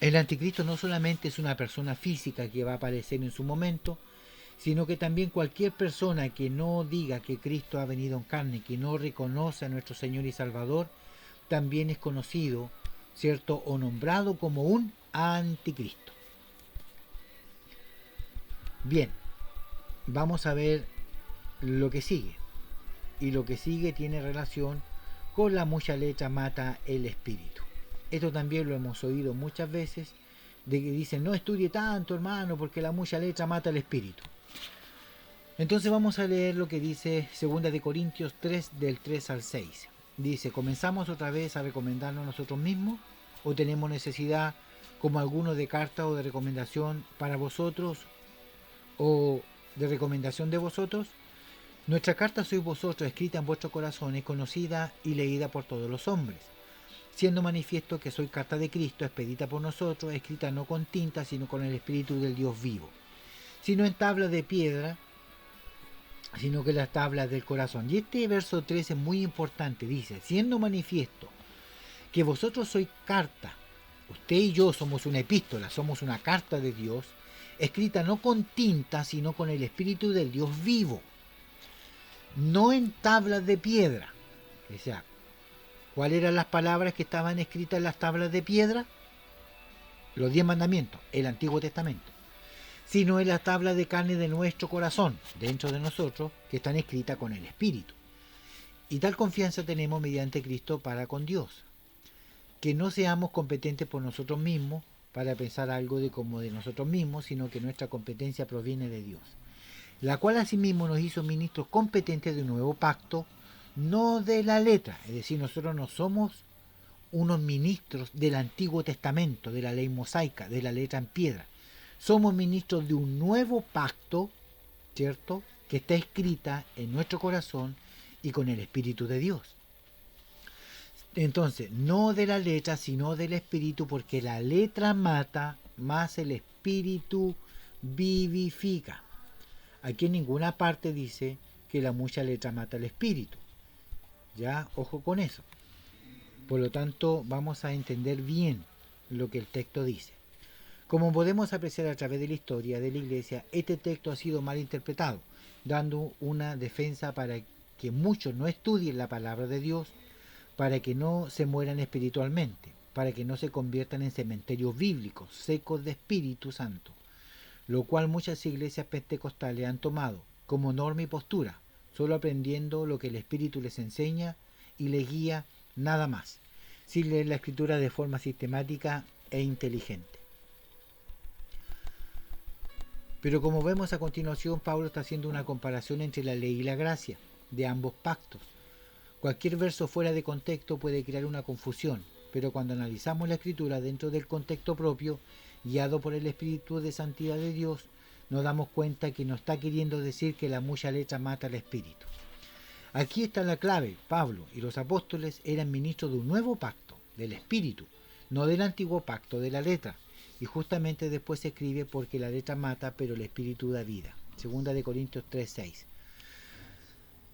el anticristo no solamente es una persona física que va a aparecer en su momento, sino que también cualquier persona que no diga que Cristo ha venido en carne, que no reconoce a nuestro Señor y Salvador, también es conocido, ¿cierto?, o nombrado como un anticristo. Bien, vamos a ver lo que sigue. Y lo que sigue tiene relación con la mucha letra mata el espíritu. Esto también lo hemos oído muchas veces, de que dicen: no estudie tanto, hermano, porque la mucha letra mata el espíritu. Entonces vamos a leer lo que dice 2 de Corintios 3, del 3 al 6. Dice: ¿comenzamos otra vez a recomendarnos a nosotros mismos? ¿O tenemos necesidad, como algunos, de carta o de recomendación para vosotros, o de recomendación de vosotros? Nuestra carta sois vosotros, escrita en vuestros corazones, conocida y leída por todos los hombres, siendo manifiesto que soy carta de Cristo, expedita por nosotros, escrita no con tinta, sino con el Espíritu del Dios vivo, sino en tabla de piedra, sino que las tablas del corazón. Y este verso 3 es muy importante, dice, siendo manifiesto que vosotros sois carta, usted y yo somos una epístola, somos una carta de Dios, escrita no con tinta, sino con el Espíritu del Dios vivo, no en tablas de piedra. O sea, ¿cuáles eran las palabras que estaban escritas en las tablas de piedra? Los 10 mandamientos, el Antiguo Testamento. Sino en las tablas de carne de nuestro corazón, dentro de nosotros, que están escritas con el Espíritu. Y tal confianza tenemos mediante Cristo para con Dios. Que no seamos competentes por nosotros mismos para pensar algo de como de nosotros mismos, sino que nuestra competencia proviene de Dios, la cual asimismo nos hizo ministros competentes de un nuevo pacto, no de la letra, es decir, nosotros no somos unos ministros del Antiguo Testamento, de la ley mosaica, de la letra en piedra, somos ministros de un nuevo pacto, ¿cierto?, que está escrita en nuestro corazón y con el Espíritu de Dios. Entonces, no de la letra, sino del Espíritu, porque la letra mata, más el Espíritu vivifica. Aquí en ninguna parte dice que la mucha letra mata al Espíritu. Ya, ojo con eso. Por lo tanto, vamos a entender bien lo que el texto dice. Como podemos apreciar a través de la historia de la Iglesia, este texto ha sido mal interpretado, dando una defensa para que muchos no estudien la palabra de Dios, para que no se mueran espiritualmente, para que no se conviertan en cementerios bíblicos, secos de Espíritu Santo, lo cual muchas iglesias pentecostales han tomado como norma y postura, solo aprendiendo lo que el Espíritu les enseña y les guía, nada más, sin leer la Escritura de forma sistemática e inteligente. Pero como vemos a continuación, Pablo está haciendo una comparación entre la ley y la gracia de ambos pactos. Cualquier verso fuera de contexto puede crear una confusión, pero cuando analizamos la Escritura dentro del contexto propio, guiado por el Espíritu de Santidad de Dios, nos damos cuenta que no está queriendo decir que la mucha letra mata al Espíritu. Aquí está la clave. Pablo y los apóstoles eran ministros de un nuevo pacto, del Espíritu, no del antiguo pacto de la letra. Y justamente después se escribe porque la letra mata, pero el Espíritu da vida. Segunda de Corintios 3:6.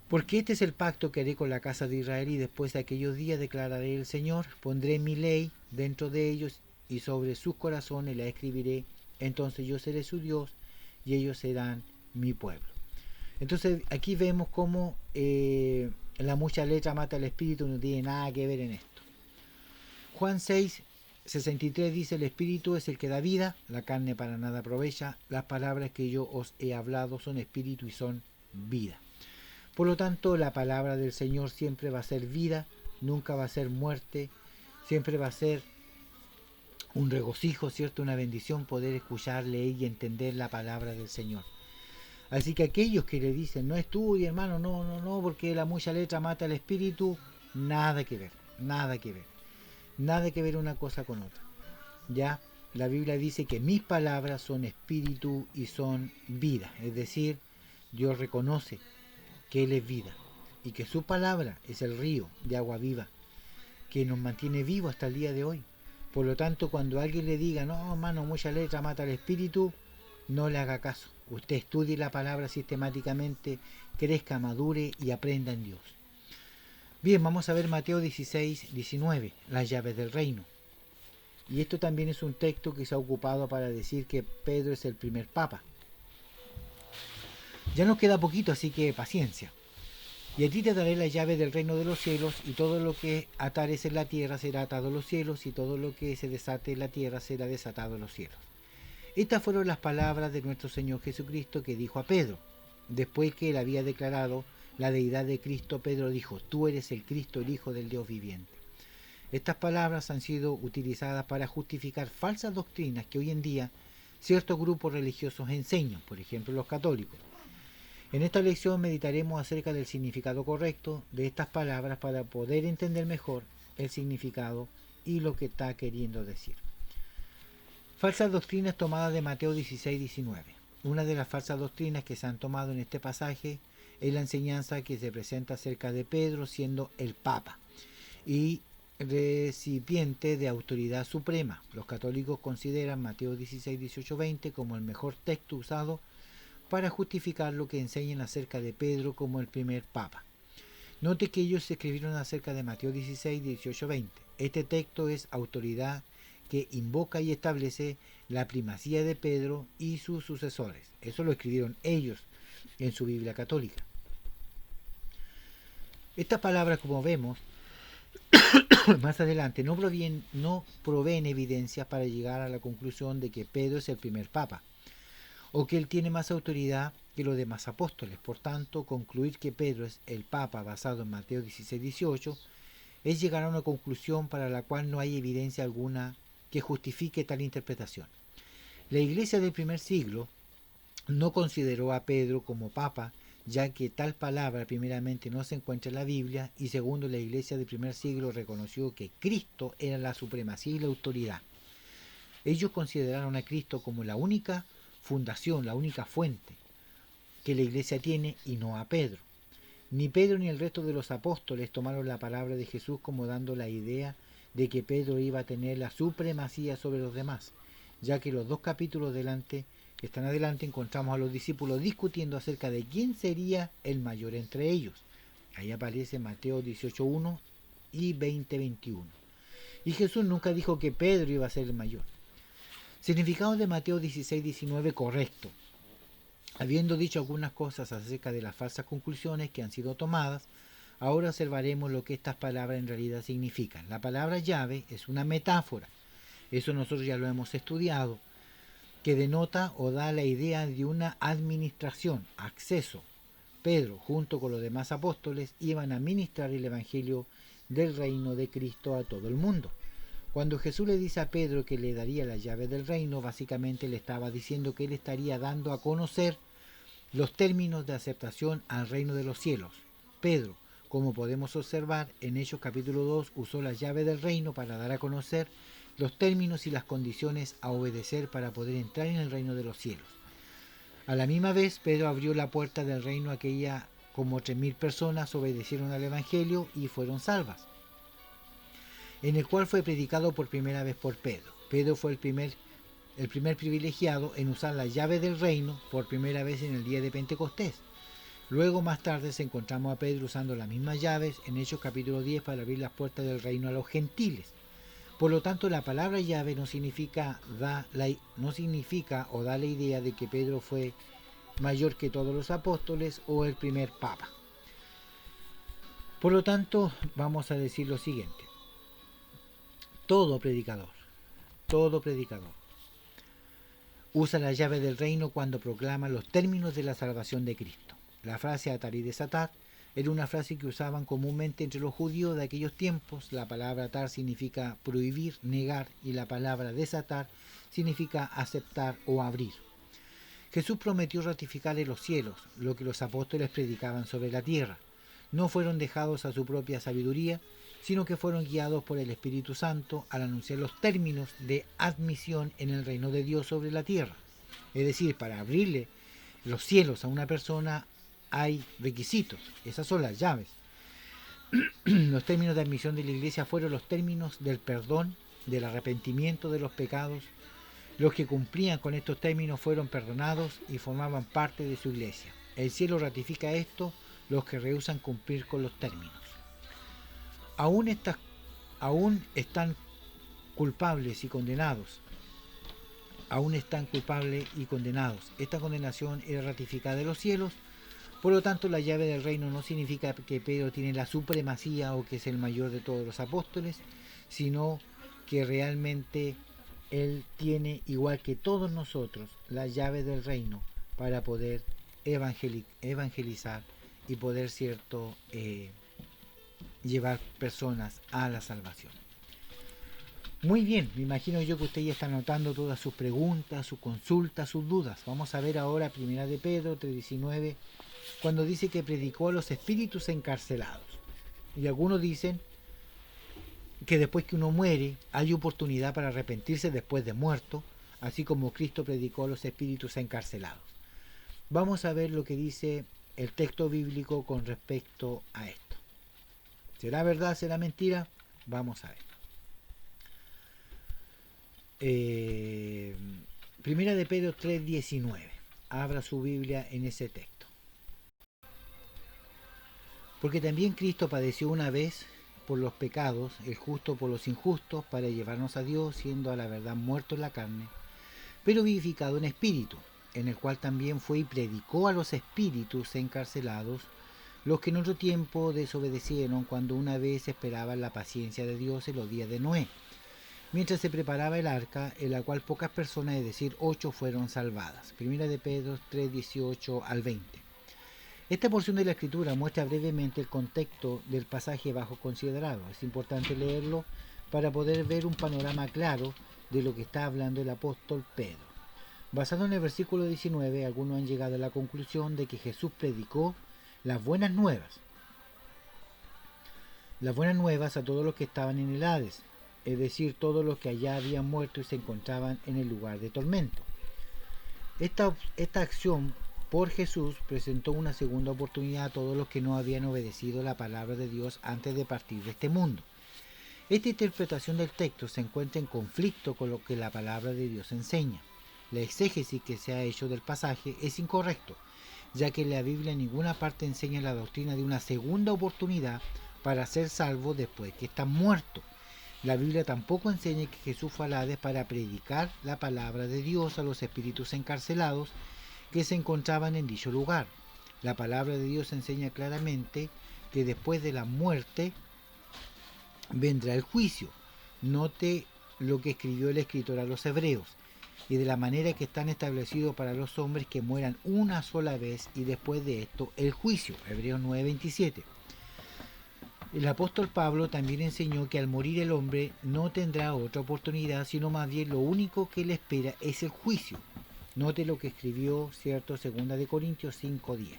Porque este es el pacto que haré con la casa de Israel, y después de aquellos días declararé el Señor, pondré mi ley dentro de ellos y sobre sus corazones la escribiré, entonces yo seré su Dios y ellos serán mi pueblo. Entonces aquí vemos cómo la mucha letra mata al espíritu, no tiene nada que ver en esto. Juan 6:63 dice: el espíritu es el que da vida, la carne para nada aprovecha, las palabras que yo os he hablado son espíritu y son vida. Por lo tanto, la palabra del Señor siempre va a ser vida, nunca va a ser muerte, siempre va a ser un regocijo, ¿cierto? Una bendición poder escuchar, leer y entender la palabra del Señor. Así que aquellos que le dicen, no estudie, hermano, no, porque la mucha letra mata al espíritu, nada que ver, nada que ver. Nada que ver una cosa con otra. Ya, la Biblia dice que mis palabras son espíritu y son vida. Es decir, Dios reconoce que Él es vida y que su palabra es el río de agua viva que nos mantiene vivos hasta el día de hoy. Por lo tanto, cuando alguien le diga, no, hermano, mucha letra mata al espíritu, no le haga caso. Usted estudie la palabra sistemáticamente, crezca, madure y aprenda en Dios. Bien, vamos a ver Mateo 16:19, las llaves del reino. Y esto también es un texto que se ha ocupado para decir que Pedro es el primer papa. Ya nos queda poquito, así que paciencia. Y a ti te daré las llaves del reino de los cielos, y todo lo que atares en la tierra será atado en los cielos, y todo lo que se desate en la tierra será desatado en los cielos. Estas fueron las palabras de nuestro Señor Jesucristo que dijo a Pedro. Después que él había declarado la deidad de Cristo, Pedro dijo: tú eres el Cristo, el Hijo del Dios viviente. Estas palabras han sido utilizadas para justificar falsas doctrinas que hoy en día ciertos grupos religiosos enseñan, por ejemplo los católicos. En esta lección meditaremos acerca del significado correcto de estas palabras para poder entender mejor el significado y lo que está queriendo decir. Falsas doctrinas tomadas de Mateo 16:19. Una de las falsas doctrinas que se han tomado en este pasaje es la enseñanza que se presenta acerca de Pedro siendo el Papa y recipiente de autoridad suprema. Los católicos consideran Mateo 16, 18, 20 como el mejor texto usado para justificar lo que enseñan acerca de Pedro como el primer papa. Note que ellos escribieron acerca de Mateo 16, 18, 20. Este texto es autoridad que invoca y establece la primacía de Pedro y sus sucesores. Eso lo escribieron ellos en su Biblia católica. Estas palabras, como vemos más adelante, no proveen evidencias para llegar a la conclusión de que Pedro es el primer papa, o que él tiene más autoridad que los demás apóstoles. Por tanto, concluir que Pedro es el papa basado en Mateo 16, 18 es llegar a una conclusión para la cual no hay evidencia alguna que justifique tal interpretación. La iglesia del primer siglo no consideró a Pedro como papa, ya que tal palabra primeramente no se encuentra en la Biblia, y segundo, la iglesia del primer siglo reconoció que Cristo era la supremacía y la autoridad. Ellos consideraron a Cristo como la única fundación, la única fuente que la iglesia tiene, y no a Pedro. Ni Pedro ni el resto de los apóstoles tomaron la palabra de Jesús como dando la idea de que Pedro iba a tener la supremacía sobre los demás, ya que los dos capítulos que están adelante encontramos a los discípulos discutiendo acerca de quién sería el mayor entre ellos. Ahí aparece Mateo 18:1 y 20:21. Y Jesús nunca dijo que Pedro iba a ser el mayor. Significado de Mateo 16:19 correcto. Habiendo dicho algunas cosas acerca de las falsas conclusiones que han sido tomadas, ahora observaremos lo que estas palabras en realidad significan. La palabra llave es una metáfora, eso nosotros ya lo hemos estudiado, que denota o da la idea de una administración, acceso. Pedro, junto con los demás apóstoles, iban a ministrar el Evangelio del reino de Cristo a todo el mundo. Cuando Jesús le dice a Pedro que le daría la llave del reino, básicamente le estaba diciendo que él estaría dando a conocer los términos de aceptación al reino de los cielos. Pedro, como podemos observar en Hechos capítulo 2, usó la llave del reino para dar a conocer los términos y las condiciones a obedecer para poder entrar en el reino de los cielos. A la misma vez, Pedro abrió la puerta del reino a aquella como 3.000 personas obedecieron al Evangelio y fueron salvas, en el cual fue predicado por primera vez por Pedro. Pedro fue el primer privilegiado en usar la llave del reino por primera vez en el día de Pentecostés. Luego, más tarde, encontramos a Pedro usando las mismas llaves en Hechos capítulo 10 para abrir las puertas del reino a los gentiles. Por lo tanto, la palabra llave no significa o da la idea de que Pedro fue mayor que todos los apóstoles o el primer papa. Por lo tanto, vamos a decir lo siguiente. Todo predicador usa la llave del reino cuando proclama los términos de la salvación de Cristo. La frase atar y desatar era una frase que usaban comúnmente entre los judíos de aquellos tiempos. La palabra atar significa prohibir, negar, y la palabra desatar significa aceptar o abrir. Jesús prometió ratificar en los cielos lo que los apóstoles predicaban sobre la tierra. No fueron dejados a su propia sabiduría, sino que fueron guiados por el Espíritu Santo al anunciar los términos de admisión en el reino de Dios sobre la tierra. Es decir, para abrirle los cielos a una persona hay requisitos, esas son las llaves. Los términos de admisión de la iglesia fueron los términos del perdón, del arrepentimiento de los pecados. Los que cumplían con estos términos fueron perdonados y formaban parte de su iglesia. El cielo ratifica esto, los que rehúsan cumplir con los términos. Aún están culpables y condenados. Esta condenación era ratificada en los cielos. Por lo tanto, la llave del reino no significa que Pedro tiene la supremacía o que es el mayor de todos los apóstoles, sino que realmente él tiene, igual que todos nosotros, la llave del reino para poder evangelizar y poder, llevar personas a la salvación. Muy bien, me imagino yo que usted ya está anotando todas sus preguntas, sus consultas, sus dudas. Vamos a ver ahora 1 de Pedro 3:19, cuando dice que predicó a los espíritus encarcelados. Y algunos dicen que después que uno muere hay oportunidad para arrepentirse después de muerto, así como Cristo predicó a los espíritus encarcelados. Vamos a ver lo que dice el texto bíblico con respecto a esto. ¿Será verdad? ¿Será mentira? Vamos a ver. Primera de Pedro 3:19. abra su Biblia en ese texto. Porque también Cristo padeció una vez por los pecados, el justo por los injustos, para llevarnos a Dios, siendo a la verdad muerto en la carne, pero vivificado en espíritu, en el cual también fue y predicó a los espíritus encarcelados, los que en otro tiempo desobedecieron cuando una vez esperaban la paciencia de Dios en los días de Noé, mientras se preparaba el arca, en la cual pocas personas, es decir, 8, fueron salvadas. Primera de Pedro 3, 18 al 20. Esta porción de la Escritura muestra brevemente el contexto del pasaje bajo considerado. Es importante leerlo para poder ver un panorama claro de lo que está hablando el apóstol Pedro. Basado en el versículo 19, algunos han llegado a la conclusión de que Jesús predicó las buenas nuevas a todos los que estaban en el Hades, es decir, todos los que allá habían muerto y se encontraban en el lugar de tormento. Esta acción por Jesús presentó una segunda oportunidad a todos los que no habían obedecido la palabra de Dios antes de partir de este mundo. Esta interpretación del texto se encuentra en conflicto con lo que la palabra de Dios enseña. La exégesis que se ha hecho del pasaje es incorrecto, ya que la Biblia en ninguna parte enseña la doctrina de una segunda oportunidad para ser salvo después que están muertos. La Biblia tampoco enseña que Jesús fue al Hades para predicar la palabra de Dios a los espíritus encarcelados que se encontraban en dicho lugar. La palabra de Dios enseña claramente que después de la muerte vendrá el juicio. Note lo que escribió el escritor a los hebreos, y de la manera que están establecidos para los hombres que mueran una sola vez y después de esto el juicio. Hebreos 9:27. El apóstol Pablo también enseñó que al morir el hombre no tendrá otra oportunidad, sino más bien lo único que le espera es el juicio. Note lo que escribió, cierto, 2 de Corintios 5:10.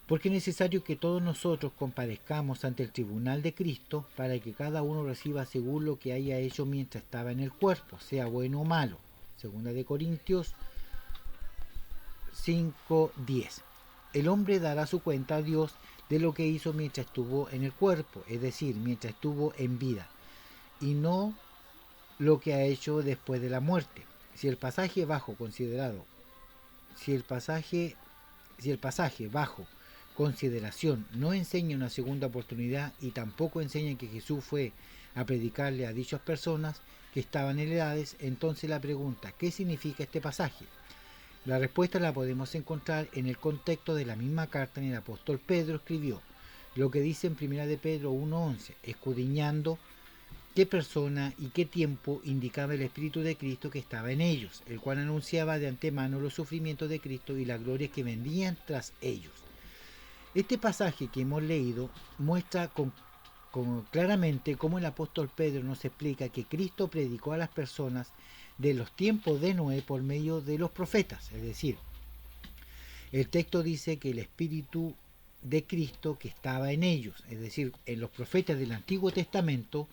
Porque es necesario que todos nosotros comparezcamos ante el tribunal de Cristo para que cada uno reciba según lo que haya hecho mientras estaba en el cuerpo, sea bueno o malo. 2 de Corintios 5:10. El hombre dará su cuenta a Dios de lo que hizo mientras estuvo en el cuerpo, es decir, mientras estuvo en vida, y no lo que ha hecho después de la muerte. Si el pasaje bajo consideración no enseña una segunda oportunidad y tampoco enseña que Jesús fue a predicarle a dichas personas que estaban en edades, entonces la pregunta, ¿qué significa este pasaje? La respuesta la podemos encontrar en el contexto de la misma carta en el apóstol Pedro escribió, lo que dice en 1 de Pedro 1:11, escudriñando qué persona y qué tiempo indicaba el Espíritu de Cristo que estaba en ellos, el cual anunciaba de antemano los sufrimientos de Cristo y las glorias que vendrían tras ellos. Este pasaje que hemos leído muestra claramente cómo el apóstol Pedro nos explica que Cristo predicó a las personas de los tiempos de Noé por medio de los profetas, es decir, el texto dice que el Espíritu de Cristo que estaba en ellos, es decir, en los profetas del Antiguo Testamento,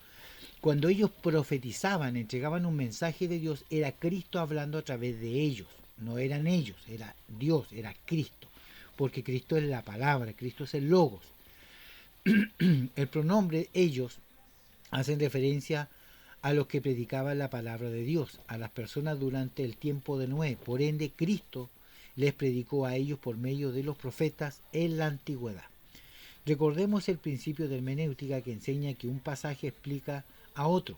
cuando ellos profetizaban, entregaban un mensaje de Dios, era Cristo hablando a través de ellos, no eran ellos, era Dios, era Cristo, porque Cristo es la palabra, Cristo es el Logos. El pronombre ellos hacen referencia a los que predicaban la palabra de Dios, a las personas durante el tiempo de Noé. Por ende, Cristo les predicó a ellos por medio de los profetas en la antigüedad. Recordemos el principio de hermenéutica que enseña que un pasaje explica a otro.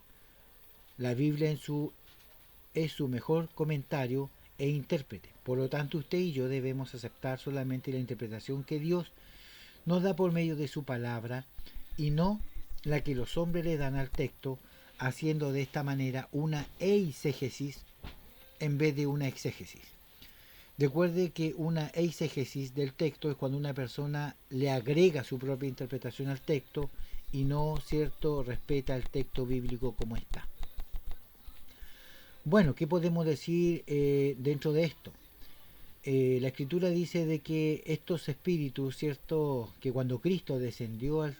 La Biblia es su mejor comentario e intérprete. Por lo tanto, usted y yo debemos aceptar solamente la interpretación que Dios nos da por medio de su palabra y no la que los hombres le dan al texto, haciendo de esta manera una eisegesis en vez de una exégesis. Recuerde que una eisegesis del texto es cuando una persona le agrega su propia interpretación al texto y no, cierto, respeta el texto bíblico como está. Bueno, ¿qué podemos decir dentro de esto? La escritura dice de que estos espíritus, cierto, que cuando Cristo descendió al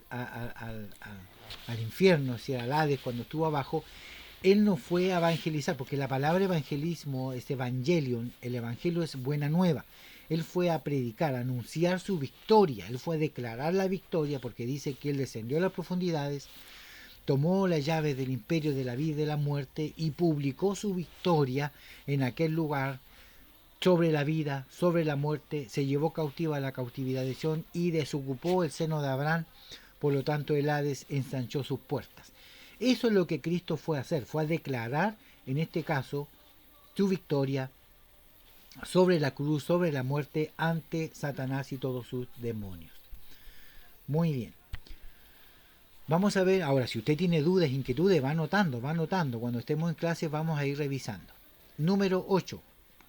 infierno, hacia el Hades, cuando estuvo abajo, él no fue a evangelizar, porque la palabra evangelismo es evangelion, el evangelio es buena nueva. Él fue a predicar, a anunciar su victoria, él fue a declarar la victoria, porque dice que él descendió a las profundidades, tomó la llave del imperio de la vida y de la muerte y publicó su victoria en aquel lugar sobre la vida, sobre la muerte, se llevó cautiva la cautividad de Sion y desocupó el seno de Abraham, por lo tanto el Hades ensanchó sus puertas. Eso es lo que Cristo fue a hacer, fue a declarar, en este caso, su victoria sobre la cruz, sobre la muerte, ante Satanás y todos sus demonios. Muy bien. Vamos a ver, ahora, si usted tiene dudas, inquietudes, va anotando. Cuando estemos en clase vamos a ir revisando. Número 8.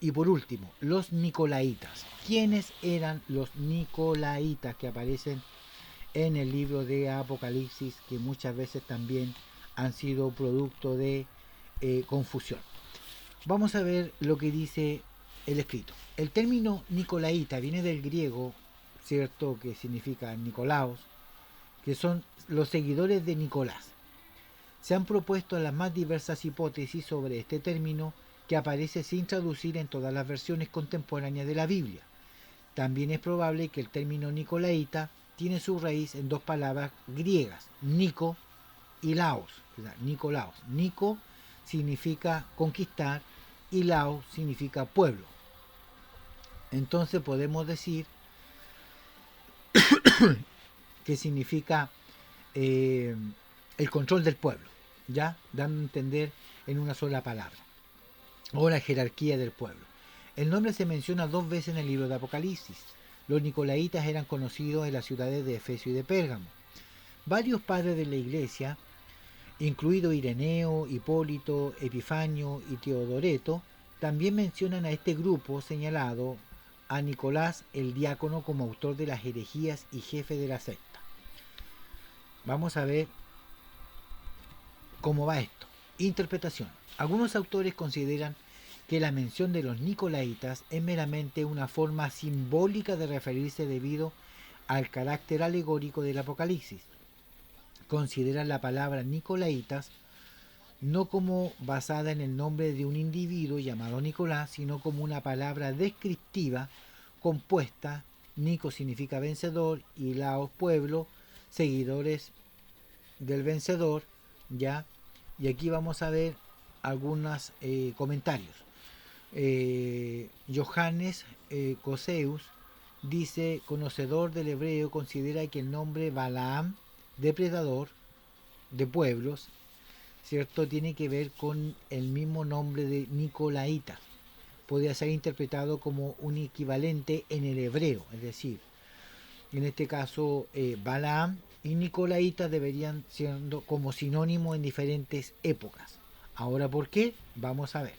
Y por último, los Nicolaitas. ¿Quiénes eran los Nicolaitas que aparecen en el libro de Apocalipsis, que muchas veces también han sido producto de confusión? Vamos a ver lo que dice el escrito. El término Nicolaita viene del griego, cierto, que significa Nicolaos, que son los seguidores de Nicolás. Se han propuesto las más diversas hipótesis sobre este término, que aparece sin traducir en todas las versiones contemporáneas de la Biblia. También es probable que el término Nicolaita tiene su raíz en dos palabras griegas, Nico y Laos. Nicolaos. Nico significa conquistar y Laos significa pueblo. Entonces podemos decir que significa el control del pueblo, ya dando a entender en una sola palabra, o la jerarquía del pueblo. El nombre se menciona 2 veces en el libro de Apocalipsis. Los Nicolaitas eran conocidos en las ciudades de Efeso y de Pérgamo. Varios padres de la iglesia, incluido Ireneo, Hipólito, Epifanio y Teodoreto, también mencionan a este grupo señalado a Nicolás el diácono como autor de las herejías y jefe de la secta. Vamos a ver cómo va esto. Interpretación. Algunos autores consideran que la mención de los Nicolaitas es meramente una forma simbólica de referirse debido al carácter alegórico del Apocalipsis. Consideran la palabra Nicolaitas no como basada en el nombre de un individuo llamado Nicolás, sino como una palabra descriptiva compuesta. Nico significa vencedor y Laos pueblo, seguidores del vencedor, ya. Y aquí vamos a ver algunos comentarios. Johannes Coseus dice, conocedor del hebreo, considera que el nombre Balaam, depredador de pueblos, ¿cierto?, tiene que ver con el mismo nombre de Nicolaita. Podría ser interpretado como un equivalente en el hebreo, es decir, en este caso Balaam y Nicolaita deberían siendo como sinónimos en diferentes épocas. Ahora, ¿por qué? Vamos a ver.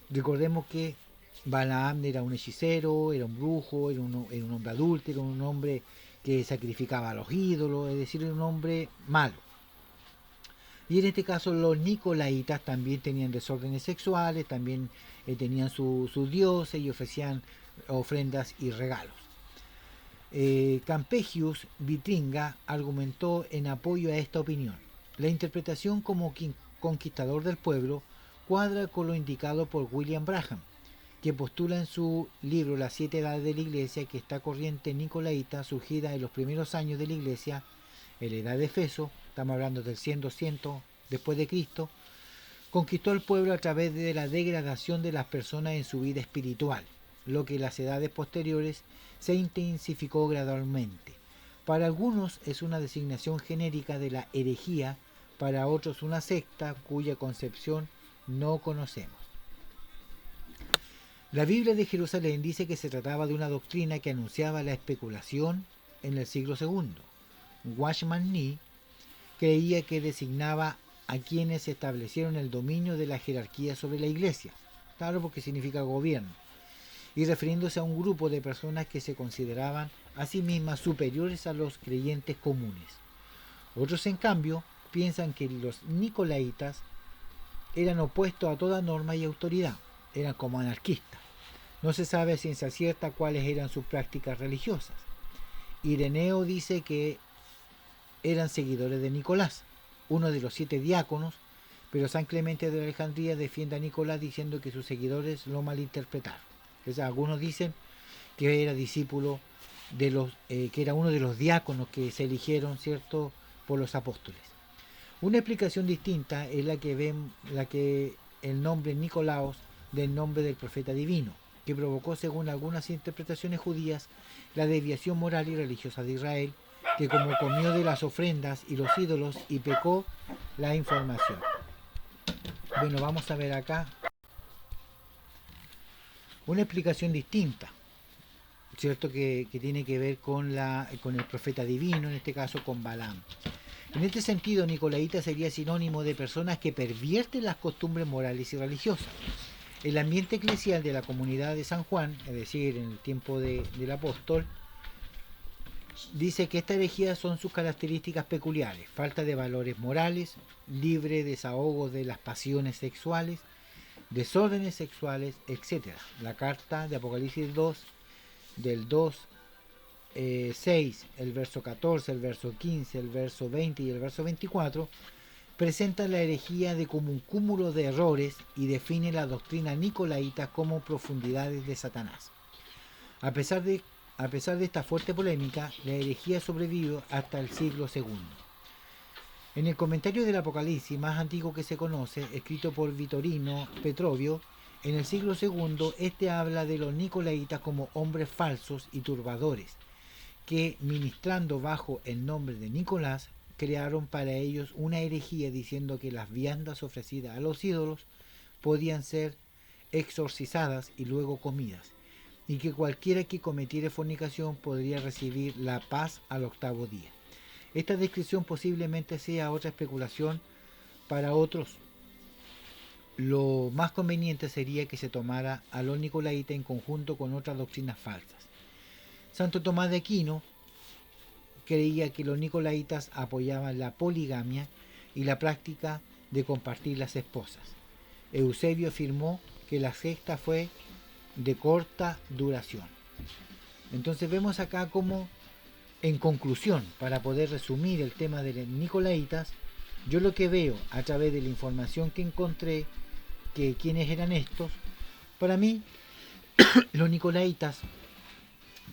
Recordemos que Balaam era un hechicero, era un brujo, era un hombre adúltero, un hombre que sacrificaba a los ídolos, es decir, era un hombre malo. Y en este caso los Nicolaitas también tenían desórdenes sexuales, también tenían sus dioses y ofrecían ofrendas y regalos. Campegius Vitringa argumentó en apoyo a esta opinión. La interpretación como conquistador del pueblo cuadra con lo indicado por William Branham, que postula en su libro Las 7 edades de la Iglesia que esta corriente nicolaita, surgida en los primeros años de la Iglesia, en la edad de Efeso, estamos hablando del 100-200 después de Cristo, conquistó al pueblo a través de la degradación de las personas en su vida espiritual, lo que en las edades posteriores se intensificó gradualmente. Para algunos es una designación genérica de la herejía, para otros una secta cuya concepción no conocemos. La Biblia de Jerusalén dice que se trataba de una doctrina que anunciaba la especulación en el siglo II. Watchman Nee creía que designaba a quienes establecieron el dominio de la jerarquía sobre la iglesia, claro, porque significa gobierno, y refiriéndose a un grupo de personas que se consideraban a sí mismas superiores a los creyentes comunes. Otros, en cambio, piensan que los nicolaitas eran opuestos a toda norma y autoridad, eran como anarquistas. No se sabe a ciencia cierta cuáles eran sus prácticas religiosas. Ireneo dice que eran seguidores de Nicolás, uno de los 7 diáconos, pero San Clemente de Alejandría defiende a Nicolás diciendo que sus seguidores lo malinterpretaron. O sea, algunos dicen que era discípulo de los, que era uno de los diáconos que se eligieron, ¿cierto?, por los apóstoles. Una explicación distinta es la que el nombre Nicolaos del nombre del profeta divino, que provocó, según algunas interpretaciones judías, la desviación moral y religiosa de Israel, que como comió de las ofrendas y los ídolos y pecó la información. Bueno, vamos a ver acá una explicación distinta, ¿cierto? Que tiene que ver con el profeta divino, en este caso con Balaam. En este sentido, nicolaíta sería sinónimo de personas que pervierten las costumbres morales y religiosas. El ambiente eclesial de la comunidad de San Juan, es decir, en el tiempo del apóstol, dice que esta herejía son sus características peculiares: falta de valores morales, libre desahogo de las pasiones sexuales, desórdenes sexuales, etc. La carta de Apocalipsis 2, del 2, 6, el verso 14, el verso 15, el verso 20 y el verso 24, presenta la herejía de como un cúmulo de errores y define la doctrina nicolaíta como profundidades de Satanás. A pesar de esta fuerte polémica, la herejía sobrevivió hasta el siglo II. En el comentario del Apocalipsis más antiguo que se conoce, escrito por Vitorino Petrovio, en el siglo II, este habla de los nicolaitas como hombres falsos y turbadores, que, ministrando bajo el nombre de Nicolás, crearon para ellos una herejía diciendo que las viandas ofrecidas a los ídolos podían ser exorcizadas y luego comidas, y que cualquiera que cometiera fornicación podría recibir la paz al octavo día. Esta descripción posiblemente sea otra especulación para otros. Lo más conveniente sería que se tomara a los nicolaitas en conjunto con otras doctrinas falsas. Santo Tomás de Aquino creía que los nicolaitas apoyaban la poligamia y la práctica de compartir las esposas. Eusebio afirmó que la secta fue de corta duración. Entonces vemos acá como, en conclusión, para poder resumir el tema de los nicolaitas, yo lo que veo a través de la información que encontré, que quiénes eran estos, para mí los nicolaitas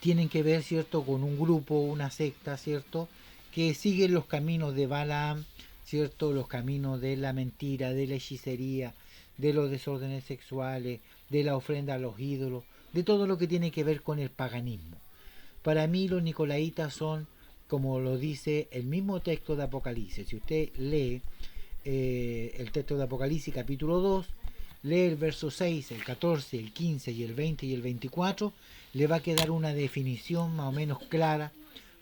tienen que ver, ¿cierto?, con un grupo, una secta, ¿cierto?, que siguen los caminos de Balaam, ¿cierto?, los caminos de la mentira, de la hechicería, de los desórdenes sexuales, de la ofrenda a los ídolos, de todo lo que tiene que ver con el paganismo. Para mí los nicolaitas son, como lo dice el mismo texto de Apocalipsis. Si usted lee el texto de Apocalipsis capítulo 2, lee el verso 6, el 14, el 15 y el 20 y el 24, le va a quedar una definición más o menos clara,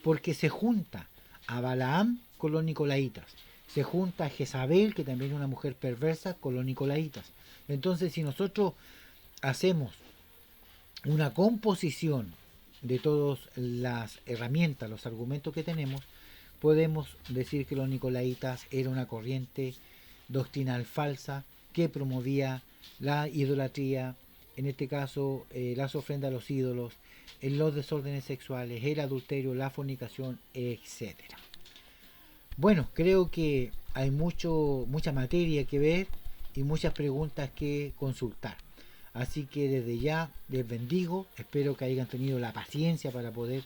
porque se junta a Balaam con los nicolaitas, se junta a Jezabel, que también es una mujer perversa, con los nicolaitas. Entonces, si nosotros hacemos una composición de todas las herramientas, los argumentos que tenemos, podemos decir que los nicolaitas era una corriente doctrinal falsa que promovía la idolatría, en este caso las ofrendas a los ídolos, los desórdenes sexuales, el adulterio, la fornicación, etcétera. Bueno, creo que hay mucha materia que ver y muchas preguntas que consultar. Así que desde ya les bendigo, espero que hayan tenido la paciencia para poder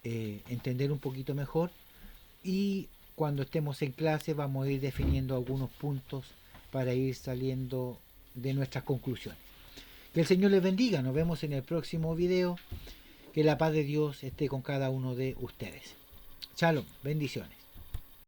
entender un poquito mejor, y cuando estemos en clase vamos a ir definiendo algunos puntos para ir saliendo de nuestras conclusiones. Que el Señor les bendiga, nos vemos en el próximo video, que la paz de Dios esté con cada uno de ustedes. Shalom, bendiciones.